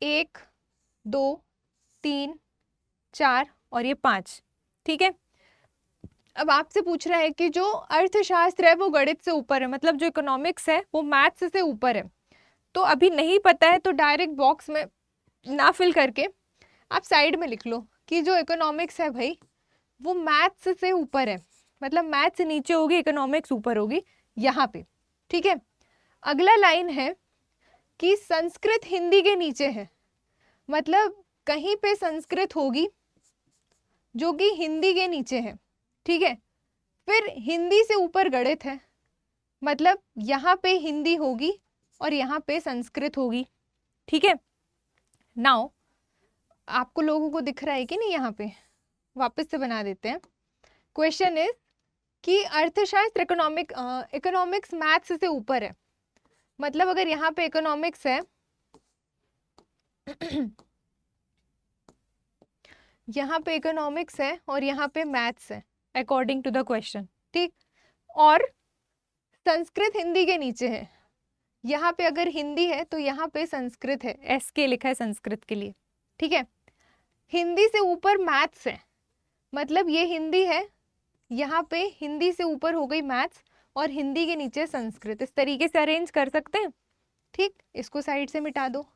1 2 3 4 और ये 5, ठीक है। अब आपसे पूछ रहा है कि जो अर्थशास्त्र है वो गणित से ऊपर है, मतलब जो इकोनॉमिक्स है वो मैथ्स से ऊपर है। तो अभी नहीं पता है तो डायरेक्ट बॉक्स में ना फिल करके आप साइड में लिख लो कि जो इकोनॉमिक्स है भाई वो मैथ्स से ऊपर है, मतलब मैथ्स नीचे होगी इकोनॉमिक्स ऊपर होगी यहाँ पे। ठीक है, अगला लाइन है कि संस्कृत हिंदी के नीचे है, मतलब कहीं पे संस्कृत होगी जो कि हिंदी के नीचे है। ठीक है, फिर हिंदी से ऊपर गणित है, मतलब यहाँ पे हिंदी होगी और यहाँ पे संस्कृत होगी। ठीक है, नाउ आपको लोगों को दिख रहा है कि नहीं, यहाँ पे वापस से बना देते हैं। क्वेश्चन इज कि अर्थशास्त्र इकोनॉमिक्स मैथ्स से ऊपर है, मतलब अगर यहाँ पे इकोनॉमिक्स है यहाँ पे इकोनॉमिक्स है और यहाँ पे मैथ्स है अकॉर्डिंग टू द क्वेश्चन। ठीक, और संस्कृत हिंदी के नीचे है, यहाँ पे अगर हिंदी है तो यहाँ पे संस्कृत है, एस के लिखा है संस्कृत के लिए। ठीक है, हिंदी से ऊपर मैथ्स है, मतलब ये हिंदी है, यहाँ पे हिंदी से ऊपर हो गई मैथ्स और हिंदी के नीचे संस्कृत। इस तरीके से अरेंज कर सकते हैं। ठीक, इसको साइड से मिटा दो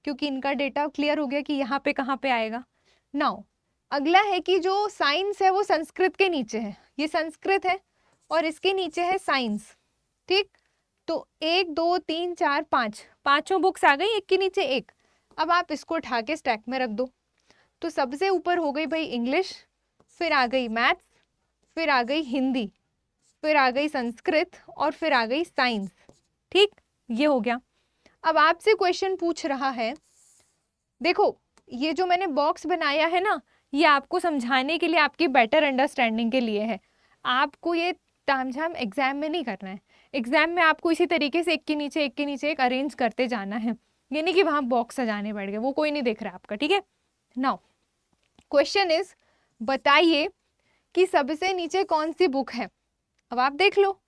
क्योंकि इनका डेटा क्लियर हो गया कि यहाँ पे कहाँ पे आएगा। नाउ अगला है कि जो साइंस है वो संस्कृत के नीचे है, ये संस्कृत है और इसके नीचे है साइंस। ठीक, तो 1 2 3 4 5 पांचों बुक्स आ गई, एक के नीचे एक। अब आप इसको उठा के स्टैक में रख दो, तो सबसे ऊपर हो गई भाई इंग्लिश, फिर आ गई मैथ्स, फिर आ गई हिंदी, फिर आ गई संस्कृत और फिर आ गई साइंस। ठीक, ये हो गया। अब आपसे क्वेश्चन पूछ रहा है, देखो ये जो मैंने बॉक्स बनाया है ना, ये आपको समझाने के लिए, आपकी बेटर अंडरस्टैंडिंग के लिए है। आपको ये तामझाम एग्जाम में नहीं करना है। एग्जाम में आपको इसी तरीके से एक के नीचे एक अरेंज करते जाना है, ये नहीं कि वहाँ बॉक्स सजाने पड़ गए, वो कोई नहीं देख रहा आपका। ठीक है, नाउ क्वेश्चन इज बताइए कि सबसे नीचे कौन सी बुक है। अब आप देख लो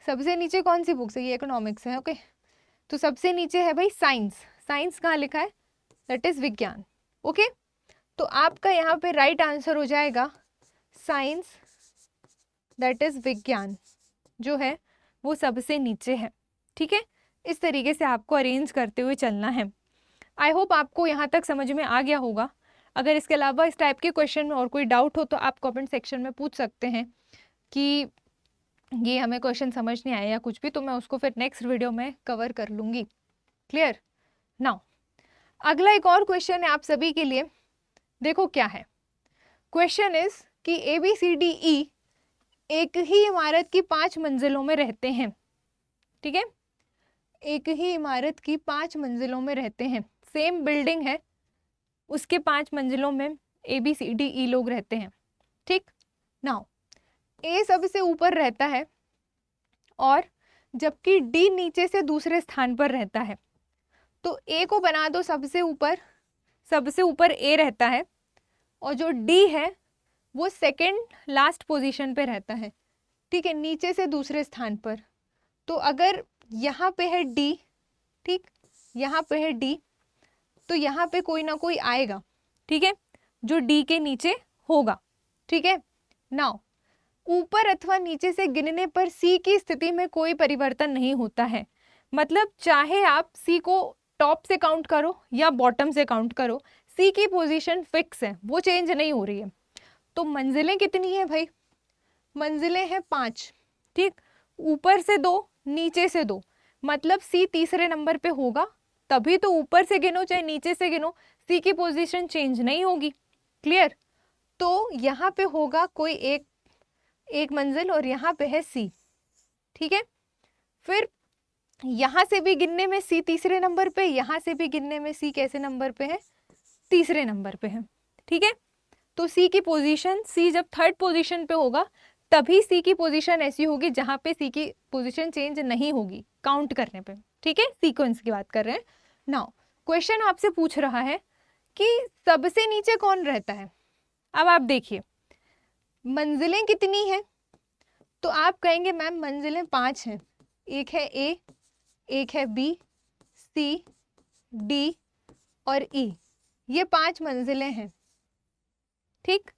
सबसे नीचे कौन सी बुक है, ये इकोनॉमिक्स है। ओके, तो सबसे नीचे है भाई साइंस। साइंस कहाँ लिखा है, दैट इज विज्ञान। ओके, तो आपका यहाँ पे राइट आंसर हो जाएगा साइंस, दैट इज विज्ञान जो है वो सबसे नीचे है। ठीक है, इस तरीके से आपको अरेंज करते हुए चलना है। आई होप आपको यहाँ तक समझ में आ गया होगा। अगर इसके अलावा इस टाइप के क्वेश्चन में और कोई डाउट हो तो आप कमेंट सेक्शन में पूछ सकते हैं कि ये हमें क्वेश्चन समझ नहीं आया या कुछ भी, तो मैं उसको फिर नेक्स्ट वीडियो में कवर कर लूँगी। क्लियर। नाउ अगला एक और क्वेश्चन है आप सभी के लिए, देखो क्या है। क्वेश्चन इज कि ABCDE एक ही इमारत की 5 मंजिलों में रहते हैं। ठीक है, एक ही इमारत की 5 मंजिलों में रहते हैं, सेम बिल्डिंग है, उसके 5 मंजिलों में ABCDE लोग रहते हैं। ठीक, नाउ A सबसे ऊपर रहता है और जबकि डी नीचे से दूसरे स्थान पर रहता है। तो ए को बना दो सबसे ऊपर ए रहता है, और जो डी है वो सेकंड लास्ट पोजीशन पे रहता है, ठीक है, नीचे से दूसरे स्थान पर। तो अगर यहाँ पे है डी, ठीक, यहाँ पे है डी, तो यहाँ पे कोई ना कोई आएगा, ठीक है, जो डी के नीचे होगा, ठीक है। नाउ ऊपर अथवा नीचे से गिनने पर सी की स्थिति में कोई परिवर्तन नहीं होता है। मतलब चाहे आप सी को टॉप से काउंट करो या बॉटम से काउंट करो, सी की पोजीशन फिक्स है, वो चेंज नहीं हो रही है। तो मंजिलें कितनी है भाई? मंजिलें हैं 5, ठीक, ऊपर से 2, नीचे से 2, मतलब सी तीसरे नंबर पे होगा, तभी तो ऊपर से गिनो चाहे नीचे से गिनो, सी की पोजीशन चेंज नहीं होगी। क्लियर? तो यहाँ पे होगा कोई एक मंजिल और यहाँ पे है सी, ठीक है। फिर यहाँ से भी गिनने में सी तीसरे नंबर पे, यहाँ से भी गिनने में सी कैसे नंबर पे है? तीसरे नंबर पे है, ठीक है। तो सी की पोजीशन, सी जब थर्ड पोजीशन पे होगा तभी सी की पोजीशन ऐसी होगी जहाँ पे सी की पोजीशन चेंज नहीं होगी काउंट करने पे, ठीक है। सीक्वेंस की बात कर रहे हैं। नाउ क्वेश्चन आपसे पूछ रहा है कि सबसे नीचे कौन रहता है। अब आप देखिए मंजिलें कितनी हैं, तो आप कहेंगे मैम मंजिलें 5 हैं, एक है ए, एक है बी, सी, डी और ई, ये 5 मंजिलें हैं, ठीक।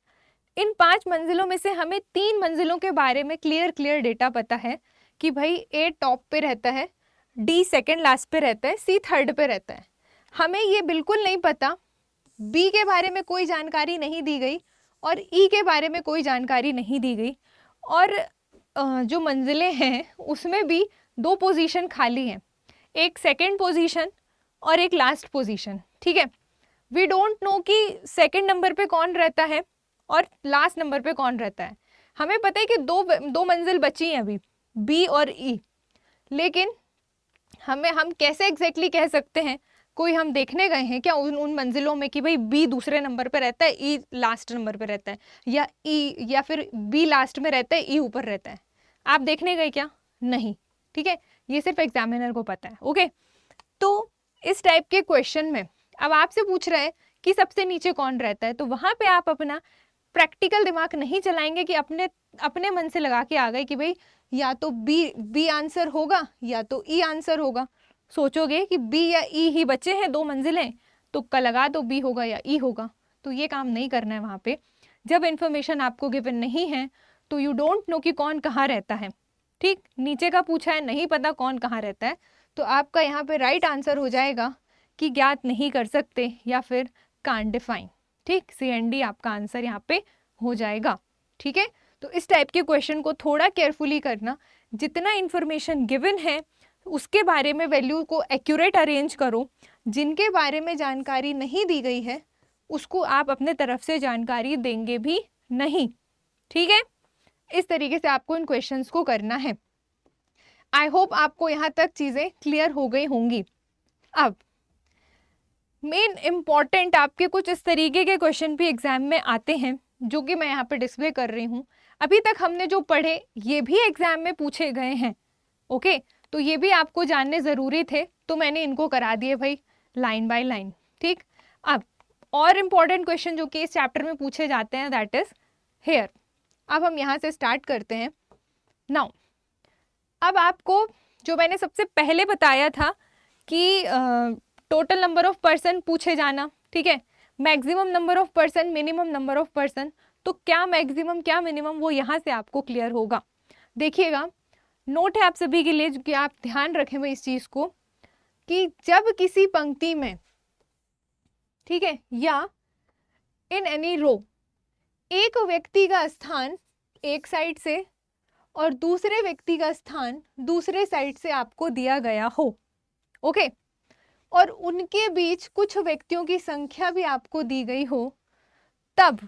इन 5 मंजिलों में से हमें 3 मंजिलों के बारे में क्लियर डेटा पता है कि भाई ए टॉप पे रहता है, डी सेकंड लास्ट पे रहता है, सी थर्ड पे रहता है। हमें ये बिल्कुल नहीं पता, बी के बारे में कोई जानकारी नहीं दी गई और ई के बारे में कोई जानकारी नहीं दी गई, और जो मंजिलें हैं उसमें भी 2 पोजीशन खाली हैं, एक सेकंड पोजीशन और एक लास्ट पोजीशन, ठीक है। वी डोंट नो कि सेकंड नंबर पे कौन रहता है और लास्ट नंबर पे कौन रहता है। हमें पता है कि दो मंजिल बची हैं अभी, बी और ई, लेकिन हम कैसे एग्जैक्टली कह सकते हैं, कोई हम देखने गए हैं क्या उन मंजिलों में कि भाई बी दूसरे नंबर पे रहता है, ई लास्ट नंबर पे रहता है, या ई या फिर बी लास्ट में रहता है, ई ऊपर रहता है? आप देखने गए क्या? नहीं, ठीक है, ये सिर्फ एग्जामिनर को पता है। ओके, तो इस टाइप के क्वेश्चन में अब आपसे पूछ रहे हैं कि सबसे नीचे कौन रहता है, तो वहां पे आप अपना प्रैक्टिकल दिमाग नहीं चलाएंगे कि अपने मन से लगा के आ गए कि भाई या तो बी आंसर होगा या तो ई आंसर होगा। सोचोगे कि बी या ई ही बचे हैं 2 मंजिलें, तुक्का लगा दो बी होगा या ई होगा, तो ये काम नहीं करना है। वहाँ पे जब इन्फॉर्मेशन आपको गिवन नहीं है तो यू डोंट नो कि कौन कहाँ रहता है, ठीक। नीचे का पूछा है, नहीं पता कौन कहाँ रहता है, तो आपका यहाँ पे राइट आंसर हो जाएगा कि ज्ञात नहीं कर सकते या फिर कांट डिफाइन, ठीक। CND आपका आंसर यहाँ पे हो जाएगा, ठीक है। तो इस टाइप के क्वेश्चन को थोड़ा केयरफुली करना, जितना इन्फॉर्मेशन गिवन है उसके बारे में वैल्यू को एक्यूरेट अरेंज करो, जिनके बारे में जानकारी नहीं दी गई है उसको आप अपने तरफ से जानकारी देंगे भी नहीं, ठीक है। इस तरीके से आपको इन क्वेश्चंस को करना है। आई होप आपको यहाँ तक चीज़ें क्लियर हो गई होंगी। अब मेन इम्पॉर्टेंट आपके कुछ इस तरीके के क्वेश्चन भी एग्जाम में आते हैं जो कि मैं यहाँ पे डिस्प्ले कर रही हूँ। अभी तक हमने जो पढ़े ये भी एग्जाम में पूछे गए हैं, ओके, तो ये भी आपको जानने ज़रूरी थे, तो मैंने इनको करा दिए भाई लाइन बाय लाइन, ठीक। अब और इम्पॉर्टेंट क्वेश्चन जो कि इस चैप्टर में पूछे जाते हैं दैट इज हेयर। अब हम यहाँ से स्टार्ट करते हैं। नाउ अब आपको जो मैंने सबसे पहले बताया था कि टोटल नंबर ऑफ पर्सन पूछे जाना, ठीक है, maximum number of person, minimum number of person, तो क्या मैक्सिमम क्या मिनिमम वो यहाँ से आपको क्लियर होगा। देखिएगा, नोट है आप सभी के लिए कि आप ध्यान रखें भाई इस चीज़ को कि जब किसी पंक्ति में, ठीक है, या इन एनी रो एक व्यक्ति का स्थान एक साइड से और दूसरे व्यक्ति का स्थान दूसरे साइड से आपको दिया गया हो, ओके, और उनके बीच कुछ व्यक्तियों की संख्या भी आपको दी गई हो, तब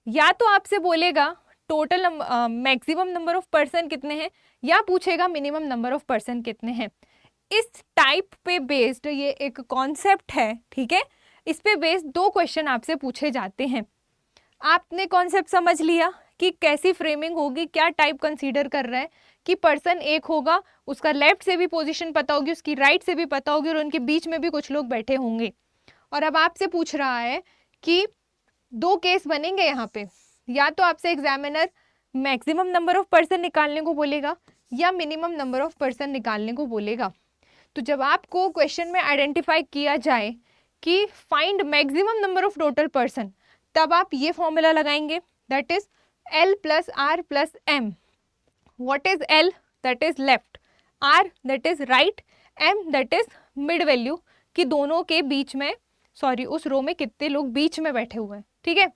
या तो आपसे बोलेगा total maximum number of person कितने हैं, या पूछेगा मिनिमम नंबर ऑफ पर्सन कितने हैं। इस टाइप पे बेस्ड ये एक कॉन्सेप्ट है, ठीक है, इस पे बेस्ड 2 क्वेश्चन आपसे पूछे जाते हैं। आपने कॉन्सेप्ट समझ लिया कि कैसी फ्रेमिंग होगी, क्या टाइप कंसीडर कर रहा है, कि पर्सन एक होगा, उसका लेफ्ट से भी पोजीशन पता होगी, उसकी राइट से भी पता होगी और उनके बीच में भी कुछ लोग बैठे होंगे। और अब आपसे पूछ रहा है कि दो केस बनेंगे यहाँ पे, या तो आपसे examiner maximum number of person निकालने को बोलेगा या मिनिमम नंबर ऑफ पर्सन निकालने को बोलेगा। तो जब आपको क्वेश्चन में आइडेंटिफाई किया जाए कि find maximum number of total person, तब आप ये फॉर्मूला लगाएंगे, that is L plus R plus M। What is L? That is left, R that is right, M that is mid value कि दोनों के बीच में, सॉरी उस रो में कितने लोग बीच में बैठे हुए हैं। ठीक है,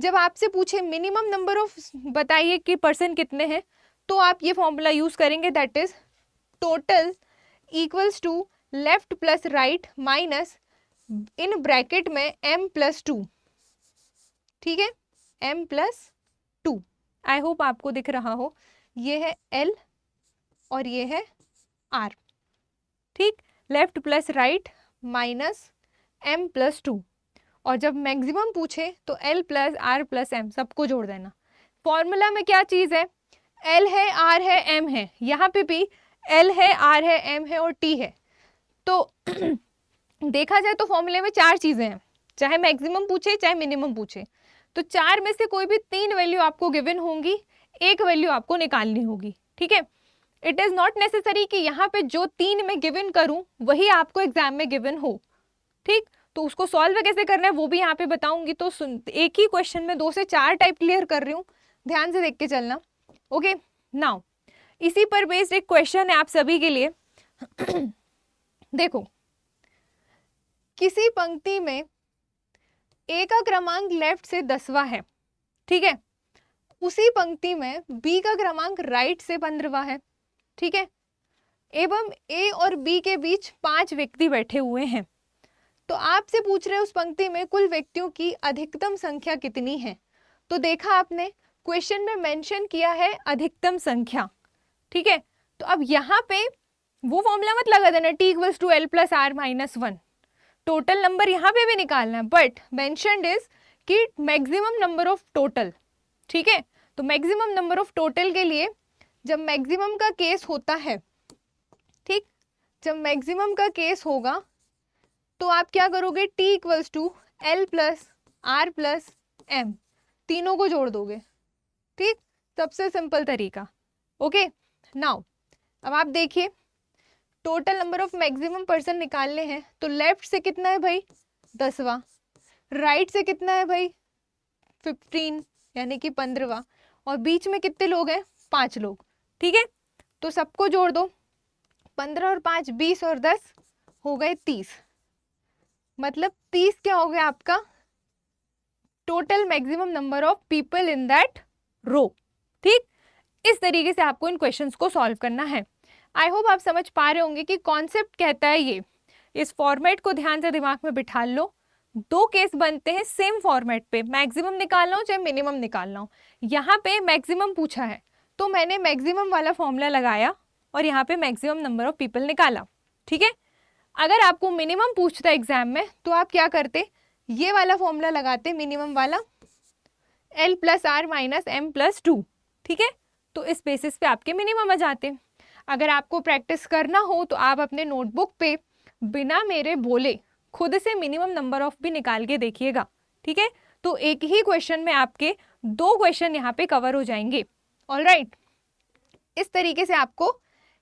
जब आपसे पूछे मिनिमम नंबर ऑफ बताइए कि पर्सन कितने हैं, तो आप ये फॉर्मूला यूज करेंगे, that is total equals to left plus right minus in bracket में M प्लस 2। ठीक है, M प्लस 2। आई होप आपको दिख रहा हो, ये है L और ये है R। ठीक, left plus right minus M plus 2। और जब मैक्सिमम पूछे तो L plus R plus M सबको जोड़ देना। फॉर्मूला में क्या चीज़ है? L है, R है, M है। यहाँ पे भी L है, R है, M है और T है। तो देखा जाए तो फॉर्मूले में चार चीज़ें हैं, चाहे मैक्सिमम पूछे चाहे मिनिमम पूछे। तो चार में से कोई भी तीन वैल्यू आपको गिवन होंगी, एक वैल्यू आपको निकालनी होगी। ठीक है, इट इज़ नॉट नेसेसरी कि यहाँ पे जो तीन में गिवन करूँ वही आपको एग्जाम में गिवन हो। ठीक, तो उसको सॉल्व कैसे करना है वो भी यहाँ पे बताऊंगी। तो एक ही क्वेश्चन में 2 से 4 टाइप क्लियर कर रही हूँ, ध्यान से देख के चलना। ओके, नाउ इसी पर बेस्ड एक क्वेश्चन है आप सभी के लिए। देखो, किसी पंक्ति में ए का क्रमांक लेफ्ट से 10वां है, ठीक है, उसी पंक्ति में बी का क्रमांक राइट से 15वां है। ठीक है, एवं ए और बी के बीच 5 व्यक्ति बैठे हुए हैं। तो आपसे पूछ रहे हैं उस पंक्ति में कुल व्यक्तियों की अधिकतम संख्या कितनी है। तो देखा आपने क्वेश्चन में मेंशन किया है अधिकतम संख्या। ठीक है, तो अब यहाँ पे वो फॉर्मूला मत लगा देना T equals to L plus R minus 1, total number यहाँ पे भी निकालना है, बट मेंशनड इज कि मैक्सिमम नंबर ऑफ टोटल। ठीक है, तो मैक्सिमम नंबर ऑफ टोटल के लिए जब मैक्सिमम का केस होता है, ठीक, जब मैक्सिमम का केस होगा तो आप क्या करोगे, T equals to L plus R plus M, तीनों को जोड़ दोगे। ठीक, सबसे सिंपल तरीका। ओके, नाउ अब आप देखिए total number of maximum person निकालने हैं, तो लेफ्ट से कितना है भाई 10वां, राइट से कितना है भाई 15 यानी कि 15वां, और बीच में कितने लोग हैं 5 लोग। ठीक है, तो सबको जोड़ दो, 15 और 5 20 और 10 हो गए 30, मतलब 30 क्या हो गया आपका total maximum number of people in that row. ठीक, इस तरीके से आपको इन क्वेश्चंस को सॉल्व करना है। आई होप आप समझ पा रहे होंगे कि कॉन्सेप्ट कहता है ये। इस फॉर्मेट को ध्यान से दिमाग में बिठा लो। दो केस बनते हैं सेम फॉर्मेट पे, मैक्सिमम निकालना हो चाहे मिनिमम निकालना हो। यहाँ पे मैक्सिमम पूछा है तो मैंने मैक्सिमम वाला फॉर्मूला लगाया और यहाँ पे मैक्सिमम नंबर ऑफ पीपल निकाला। ठीक है, अगर आपको मिनिमम पूछता है एग्जाम में तो आप क्या करते, ये वाला फॉर्मूला लगाते मिनिमम वाला, L plus R minus M plus 2। ठीक है, तो इस बेसिस पे आपके मिनिमम आ जाते। अगर आपको प्रैक्टिस करना हो तो आप अपने नोटबुक पे बिना मेरे बोले खुद से मिनिमम नंबर ऑफ भी निकाल के देखिएगा। ठीक है, तो एक ही क्वेश्चन में आपके 2 क्वेश्चन यहाँ पे कवर हो जाएंगे। ऑलराइट, इस तरीके से आपको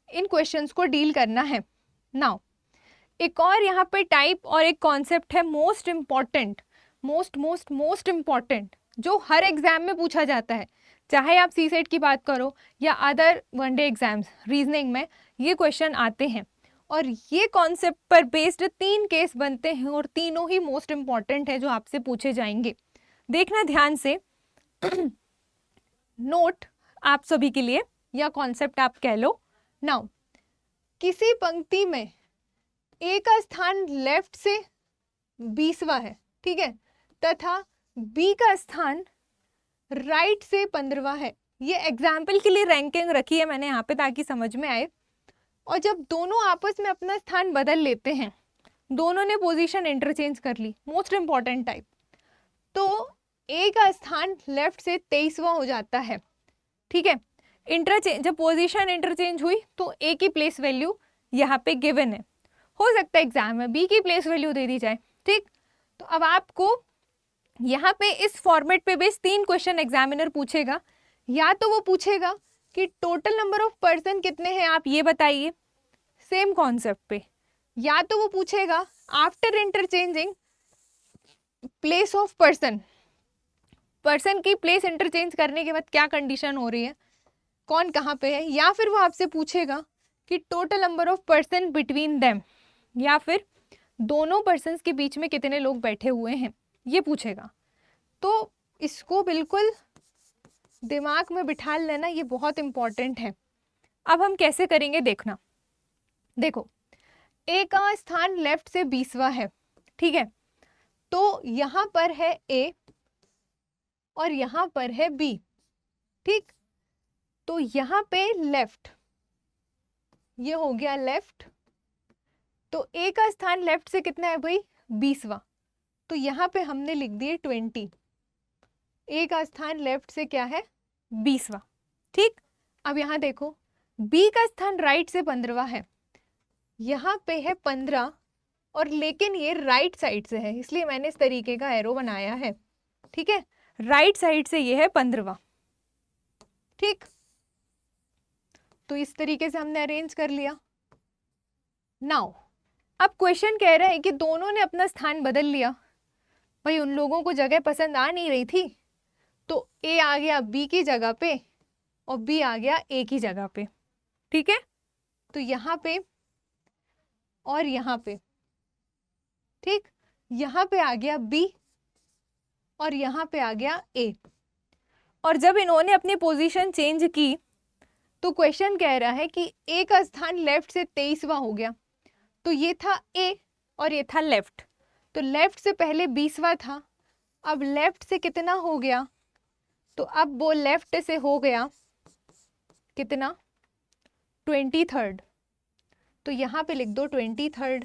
इन क्वेश्चंस को डील करना है। नाउ एक और यहाँ पे टाइप और एक कॉन्सेप्ट है मोस्ट इम्पॉर्टेंट, मोस्ट इम्पॉर्टेंट, जो हर एग्जाम में पूछा जाता है, चाहे आप सीसेट की बात करो या अदर वनडे एग्जाम्स, रीजनिंग में ये क्वेश्चन आते हैं। और ये कॉन्सेप्ट पर बेस्ड 3 केस बनते हैं और तीनों ही मोस्ट इम्पॉर्टेंट है जो आपसे पूछे जाएंगे। देखना ध्यान से, नोट आप सभी के लिए या कॉन्सेप्ट आप कह लो। नाउ किसी पंक्ति में ए का स्थान लेफ्ट से 20वां है, ठीक है, तथा बी का स्थान राइट से 15वां है। ये एग्जाम्पल के लिए रैंकिंग रखी है मैंने यहाँ पे ताकि समझ में आए। और जब दोनों आपस में अपना स्थान बदल लेते हैं, दोनों ने पोजीशन इंटरचेंज कर ली, मोस्ट इंपॉर्टेंट टाइप, तो ए का स्थान लेफ्ट से 23वां हो जाता है। ठीक है, इंटरचेंज, जब पोजीशन इंटरचेंज हुई तो ए की प्लेस वैल्यू यहाँ पे गिवन है, हो सकता है एग्जाम में बी की प्लेस वैल्यू दे दी जाए, ठीक। तो अब आपको यहाँ पे इस फॉर्मेट पे बेस 3 क्वेश्चन एग्जामिनर पूछेगा। या तो वो पूछेगा कि टोटल नंबर ऑफ पर्सन कितने हैं आप ये बताइए, सेम कॉन्सेप्ट पे। या तो वो पूछेगा after interchanging place of person, person की प्लेस इंटरचेंज करने के बाद क्या कंडीशन हो रही है, कौन कहाँ पे है। या फिर वो आपसे पूछेगा कि total number of person between them, या फिर दोनों पर्सन्स के बीच में कितने लोग बैठे हुए हैं, ये पूछेगा। तो इसको बिल्कुल दिमाग में बिठा लेना, ये बहुत इंपॉर्टेंट है। अब हम कैसे करेंगे देखना। देखो, ए का स्थान लेफ्ट से 20वां है, ठीक है। तो यहाँ पर है ए और यहाँ पर है बी, ठीक। तो यहाँ पे लेफ्ट, ये हो गया लेफ्ट। तो ए का स्थान लेफ्ट से कितना है भाई, 20वां। तो यहाँ पे हमने लिख दिए 20। ए का स्थान लेफ्ट से क्या है, 20वां, ठीक। अब यहाँ देखो, बी का स्थान राइट से 15वां है, यहाँ पे है 15, और लेकिन ये राइट साइड से है, इसलिए मैंने इस तरीके का एरो बनाया है, ठीक है। राइट साइड से ये है 15वां, ठीक। तो इस तरीके से हमने अरेंज कर लिया। नाउ अब क्वेश्चन कह रहा है कि दोनों ने अपना स्थान बदल लिया, भाई उन लोगों को जगह पसंद आ नहीं रही थी, तो ए आ गया बी की जगह पे और बी आ गया ए की जगह पे, ठीक है। तो यहाँ पे और यहाँ पे, ठीक, यहाँ पे आ गया बी और यहाँ पे आ गया ए। और जब इन्होंने अपनी पोजीशन चेंज की तो क्वेश्चन कह रहा है कि ए का स्थान लेफ्ट से 23वां हो गया। तो ये था ए और ये था लेफ्ट, तो लेफ्ट से पहले 20वां था, अब लेफ्ट से कितना हो गया, तो अब वो लेफ्ट से हो गया कितना, 23rd। तो यहाँ पे लिख दो 23rd,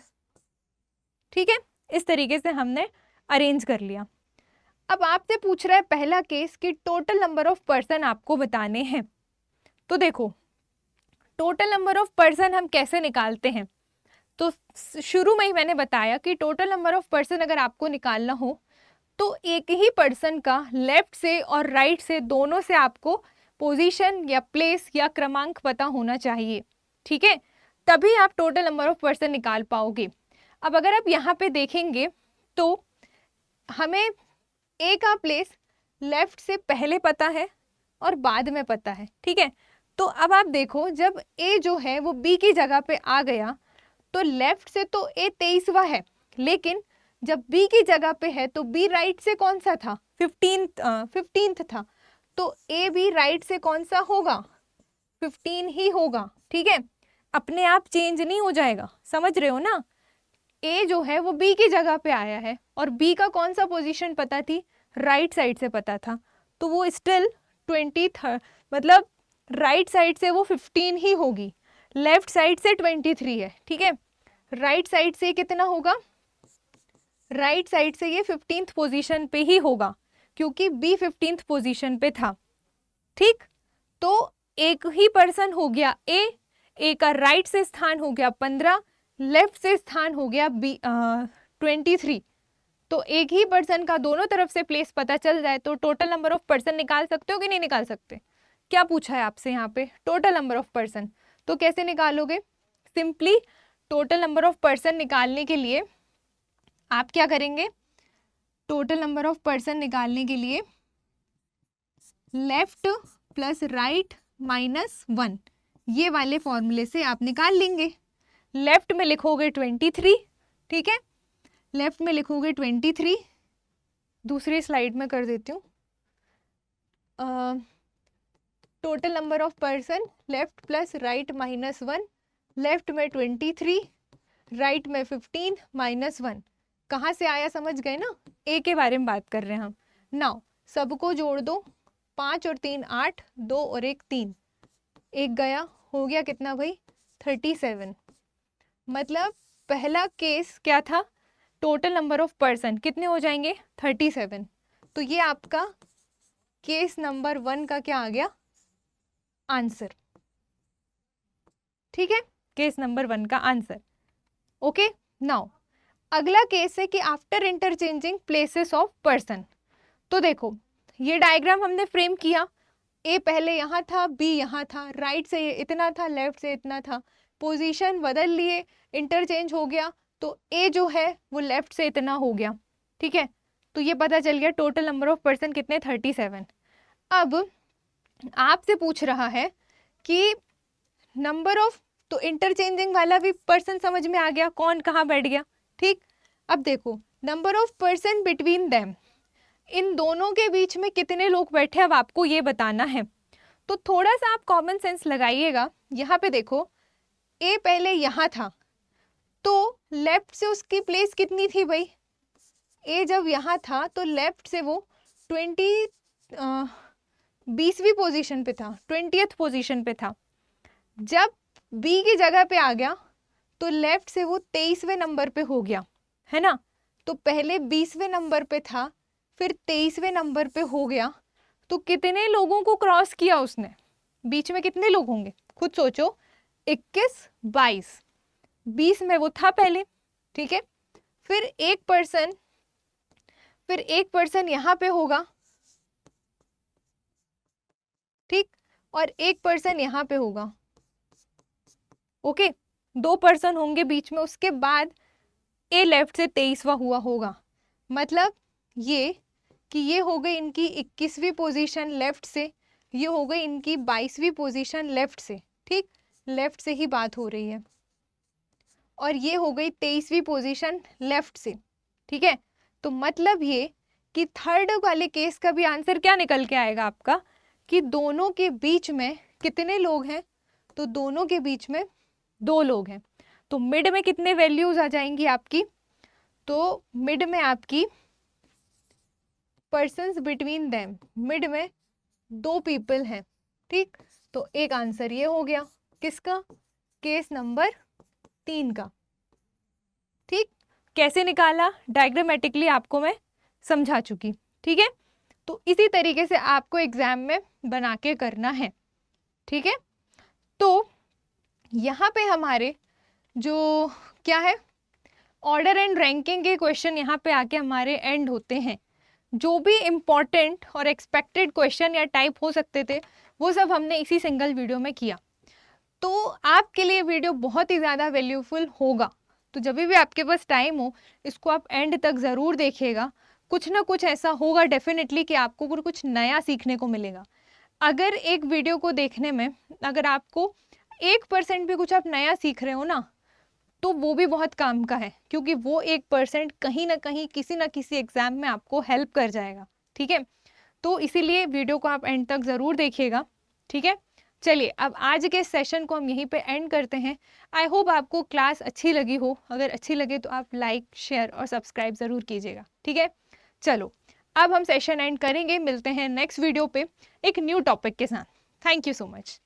ठीक है। इस तरीके से हमने अरेंज कर लिया। अब आपसे पूछ रहा है पहला केस कि टोटल नंबर ऑफ पर्सन आपको बताने हैं। तो देखो, टोटल नंबर ऑफ पर्सन हम कैसे निकालते हैं। तो शुरू में ही मैंने बताया कि टोटल नंबर ऑफ पर्सन अगर आपको निकालना हो तो एक ही पर्सन का लेफ्ट से और राइट से दोनों से आपको पोजीशन या प्लेस या क्रमांक पता होना चाहिए, ठीक है, तभी आप टोटल नंबर ऑफ पर्सन निकाल पाओगे। अब अगर आप यहाँ पे देखेंगे तो हमें ए का प्लेस लेफ्ट से पहले पता है और बाद में पता है, ठीक है। तो अब आप देखो, जब ए जो है वो बी की जगह पे आ गया तो लेफ्ट से तो ए 23वां है, लेकिन जब बी की जगह पे है तो बी राइट से कौन सा था, 15th था। तो ए बी राइट से कौन सा होगा, 15 ही होगा, ठीक है। अपने आप चेंज नहीं हो जाएगा, समझ रहे हो ना। ए जो है वो बी की जगह पे आया है और बी का कौन सा पोजीशन पता थी, राइट साइड से पता था, तो वो स्टिल 23, मतलब राइट साइड से वो 15 ही होगी, लेफ्ट साइड से 23 है, ठीक है। राइट साइड से कितना होगा, राइट साइड से ये 15th पोजीशन पे ही होगा क्योंकि बी 15th पोजीशन पे था, ठीक। तो एक ही पर्सन हो गया ए का राइट से स्थान हो गया 15, लेफ्ट से स्थान हो गया बी 23। तो एक ही पर्सन का दोनों तरफ से प्लेस पता चल जाए तो टोटल नंबर ऑफ पर्सन निकाल सकते हो कि नहीं निकाल सकते। क्या पूछा है आपसे यहाँ पे, टोटल नंबर ऑफ पर्सन। तो कैसे निकालोगे, simply total number of person निकालने के लिए आप क्या करेंगे, टोटल नंबर ऑफ पर्सन निकालने के लिए लेफ्ट प्लस राइट -1 ये वाले फॉर्मूले से आप निकाल लेंगे। लेफ्ट में लिखोगे 23, ठीक है, लेफ्ट में लिखोगे 23, दूसरी स्लाइड में कर देती हूँ। Total number of person left plus right -1, left में 23, राइट में 15 -1। कहाँ से आया समझ गए ना, ए के बारे में बात कर रहे हैं हम। नाउ सबको जोड़ दो, 5 और 3 8, 2 और 1 3, एक गया, हो गया कितना भाई 37। मतलब पहला केस क्या था, टोटल नंबर ऑफ पर्सन कितने हो जाएंगे 37। तो ये आपका केस नंबर 1 का क्या आ गया आंसर। ठीक है, केस नंबर 1 का आंसर। ओके, नाउ अगला केस है कि after interchanging places of person. तो देखो ये डायग्राम हमने फ्रेम किया, ए पहले यहाँ था, बी यहाँ था, राइट से ये इतना था, लेफ्ट से इतना था, पोजीशन बदल लिए, इंटरचेंज हो गया, तो ए जो है वो लेफ्ट से इतना हो गया। ठीक है, तो ये पता चल गया टोटल नंबर ऑफ पर्सन कितने, 37। अब आपसे पूछ रहा है कि नंबर ऑफ, तो इंटरचेंजिंग वाला भी पर्सन समझ में आ गया, कौन कहाँ बैठ गया। ठीक, अब देखो number of person between them, इन दोनों के बीच में कितने लोग बैठे, अब आपको ये बताना है। तो थोड़ा सा आप कॉमन सेंस लगाइएगा। यहाँ पे देखो ए पहले यहाँ था, तो लेफ्ट से उसकी प्लेस कितनी थी भाई, ए जब यहाँ था तो लेफ्ट से वो 20वीं पोजीशन पे था, 20th पोजीशन पे था। जब बी की जगह पे आ गया तो लेफ्ट से वो 23वें नंबर पे हो गया, है ना। तो पहले 20वें नंबर पे था, फिर 23वें नंबर पे हो गया, तो कितने लोगों को क्रॉस किया उसने, बीच में कितने लोग होंगे, खुद सोचो। 21, 22, 20 में वो था पहले। ठीक है, फिर एक पर्सन यहाँ पे होगा, ठीक, और एक पर्सन यहाँ पे होगा। ओके, 2 पर्सन होंगे बीच में, उसके बाद ए लेफ्ट से 23वां हुआ होगा। मतलब ये कि ये हो गई इनकी 21वीं पोजीशन लेफ्ट से, ये हो गई इनकी 22वीं पोजीशन लेफ्ट से। ठीक, लेफ्ट से ही बात हो रही है, और ये हो गई 23वीं पोजीशन लेफ्ट से। ठीक है, तो मतलब ये कि थर्ड वाले केस का भी आंसर क्या निकल के आएगा आपका, कि दोनों के बीच में कितने लोग हैं, तो दोनों के बीच में 2 लोग हैं। तो मिड में कितने वैल्यूज आ जाएंगी आपकी, तो मिड में आपकी पर्सन्स बिटवीन देम, मिड में 2 पीपल हैं। ठीक, तो एक आंसर ये हो गया किसका, केस नंबर 3 का। ठीक, कैसे निकाला डायग्रामेटिकली आपको मैं समझा चुकी। ठीक है, तो इसी तरीके से आपको एग्जाम में बना के करना है। ठीक है, तो यहाँ पे हमारे जो क्या है, ऑर्डर एंड रैंकिंग के क्वेश्चन यहाँ पे आके हमारे एंड होते हैं। जो भी इम्पॉर्टेंट और एक्सपेक्टेड क्वेश्चन या टाइप हो सकते थे वो सब हमने इसी सिंगल वीडियो में किया। तो आपके लिए वीडियो बहुत ही ज़्यादा वैल्यूफुल होगा, तो जब भी आपके पास टाइम हो इसको आप एंड तक ज़रूर देखिएगा। कुछ ना कुछ ऐसा होगा डेफिनेटली कि आपको कुछ नया सीखने को मिलेगा। अगर एक वीडियो को देखने में अगर आपको 1% भी कुछ आप नया सीख रहे हो ना, तो वो भी बहुत काम का है, क्योंकि वो 1% कहीं ना कहीं किसी ना किसी एग्जाम में आपको हेल्प कर जाएगा। ठीक है, तो इसीलिए वीडियो को आप एंड तक ज़रूर देखिएगा। ठीक है, चलिए अब आज के सेशन को हम यहीं पे एंड करते हैं। आई होप आपको क्लास अच्छी लगी हो, अगर अच्छी लगे तो आप लाइक, शेयर और सब्सक्राइब ज़रूर कीजिएगा। ठीक है, चलो अब हम सेशन एंड करेंगे, मिलते हैं नेक्स्ट वीडियो पे एक न्यू टॉपिक के साथ। Thank you so much.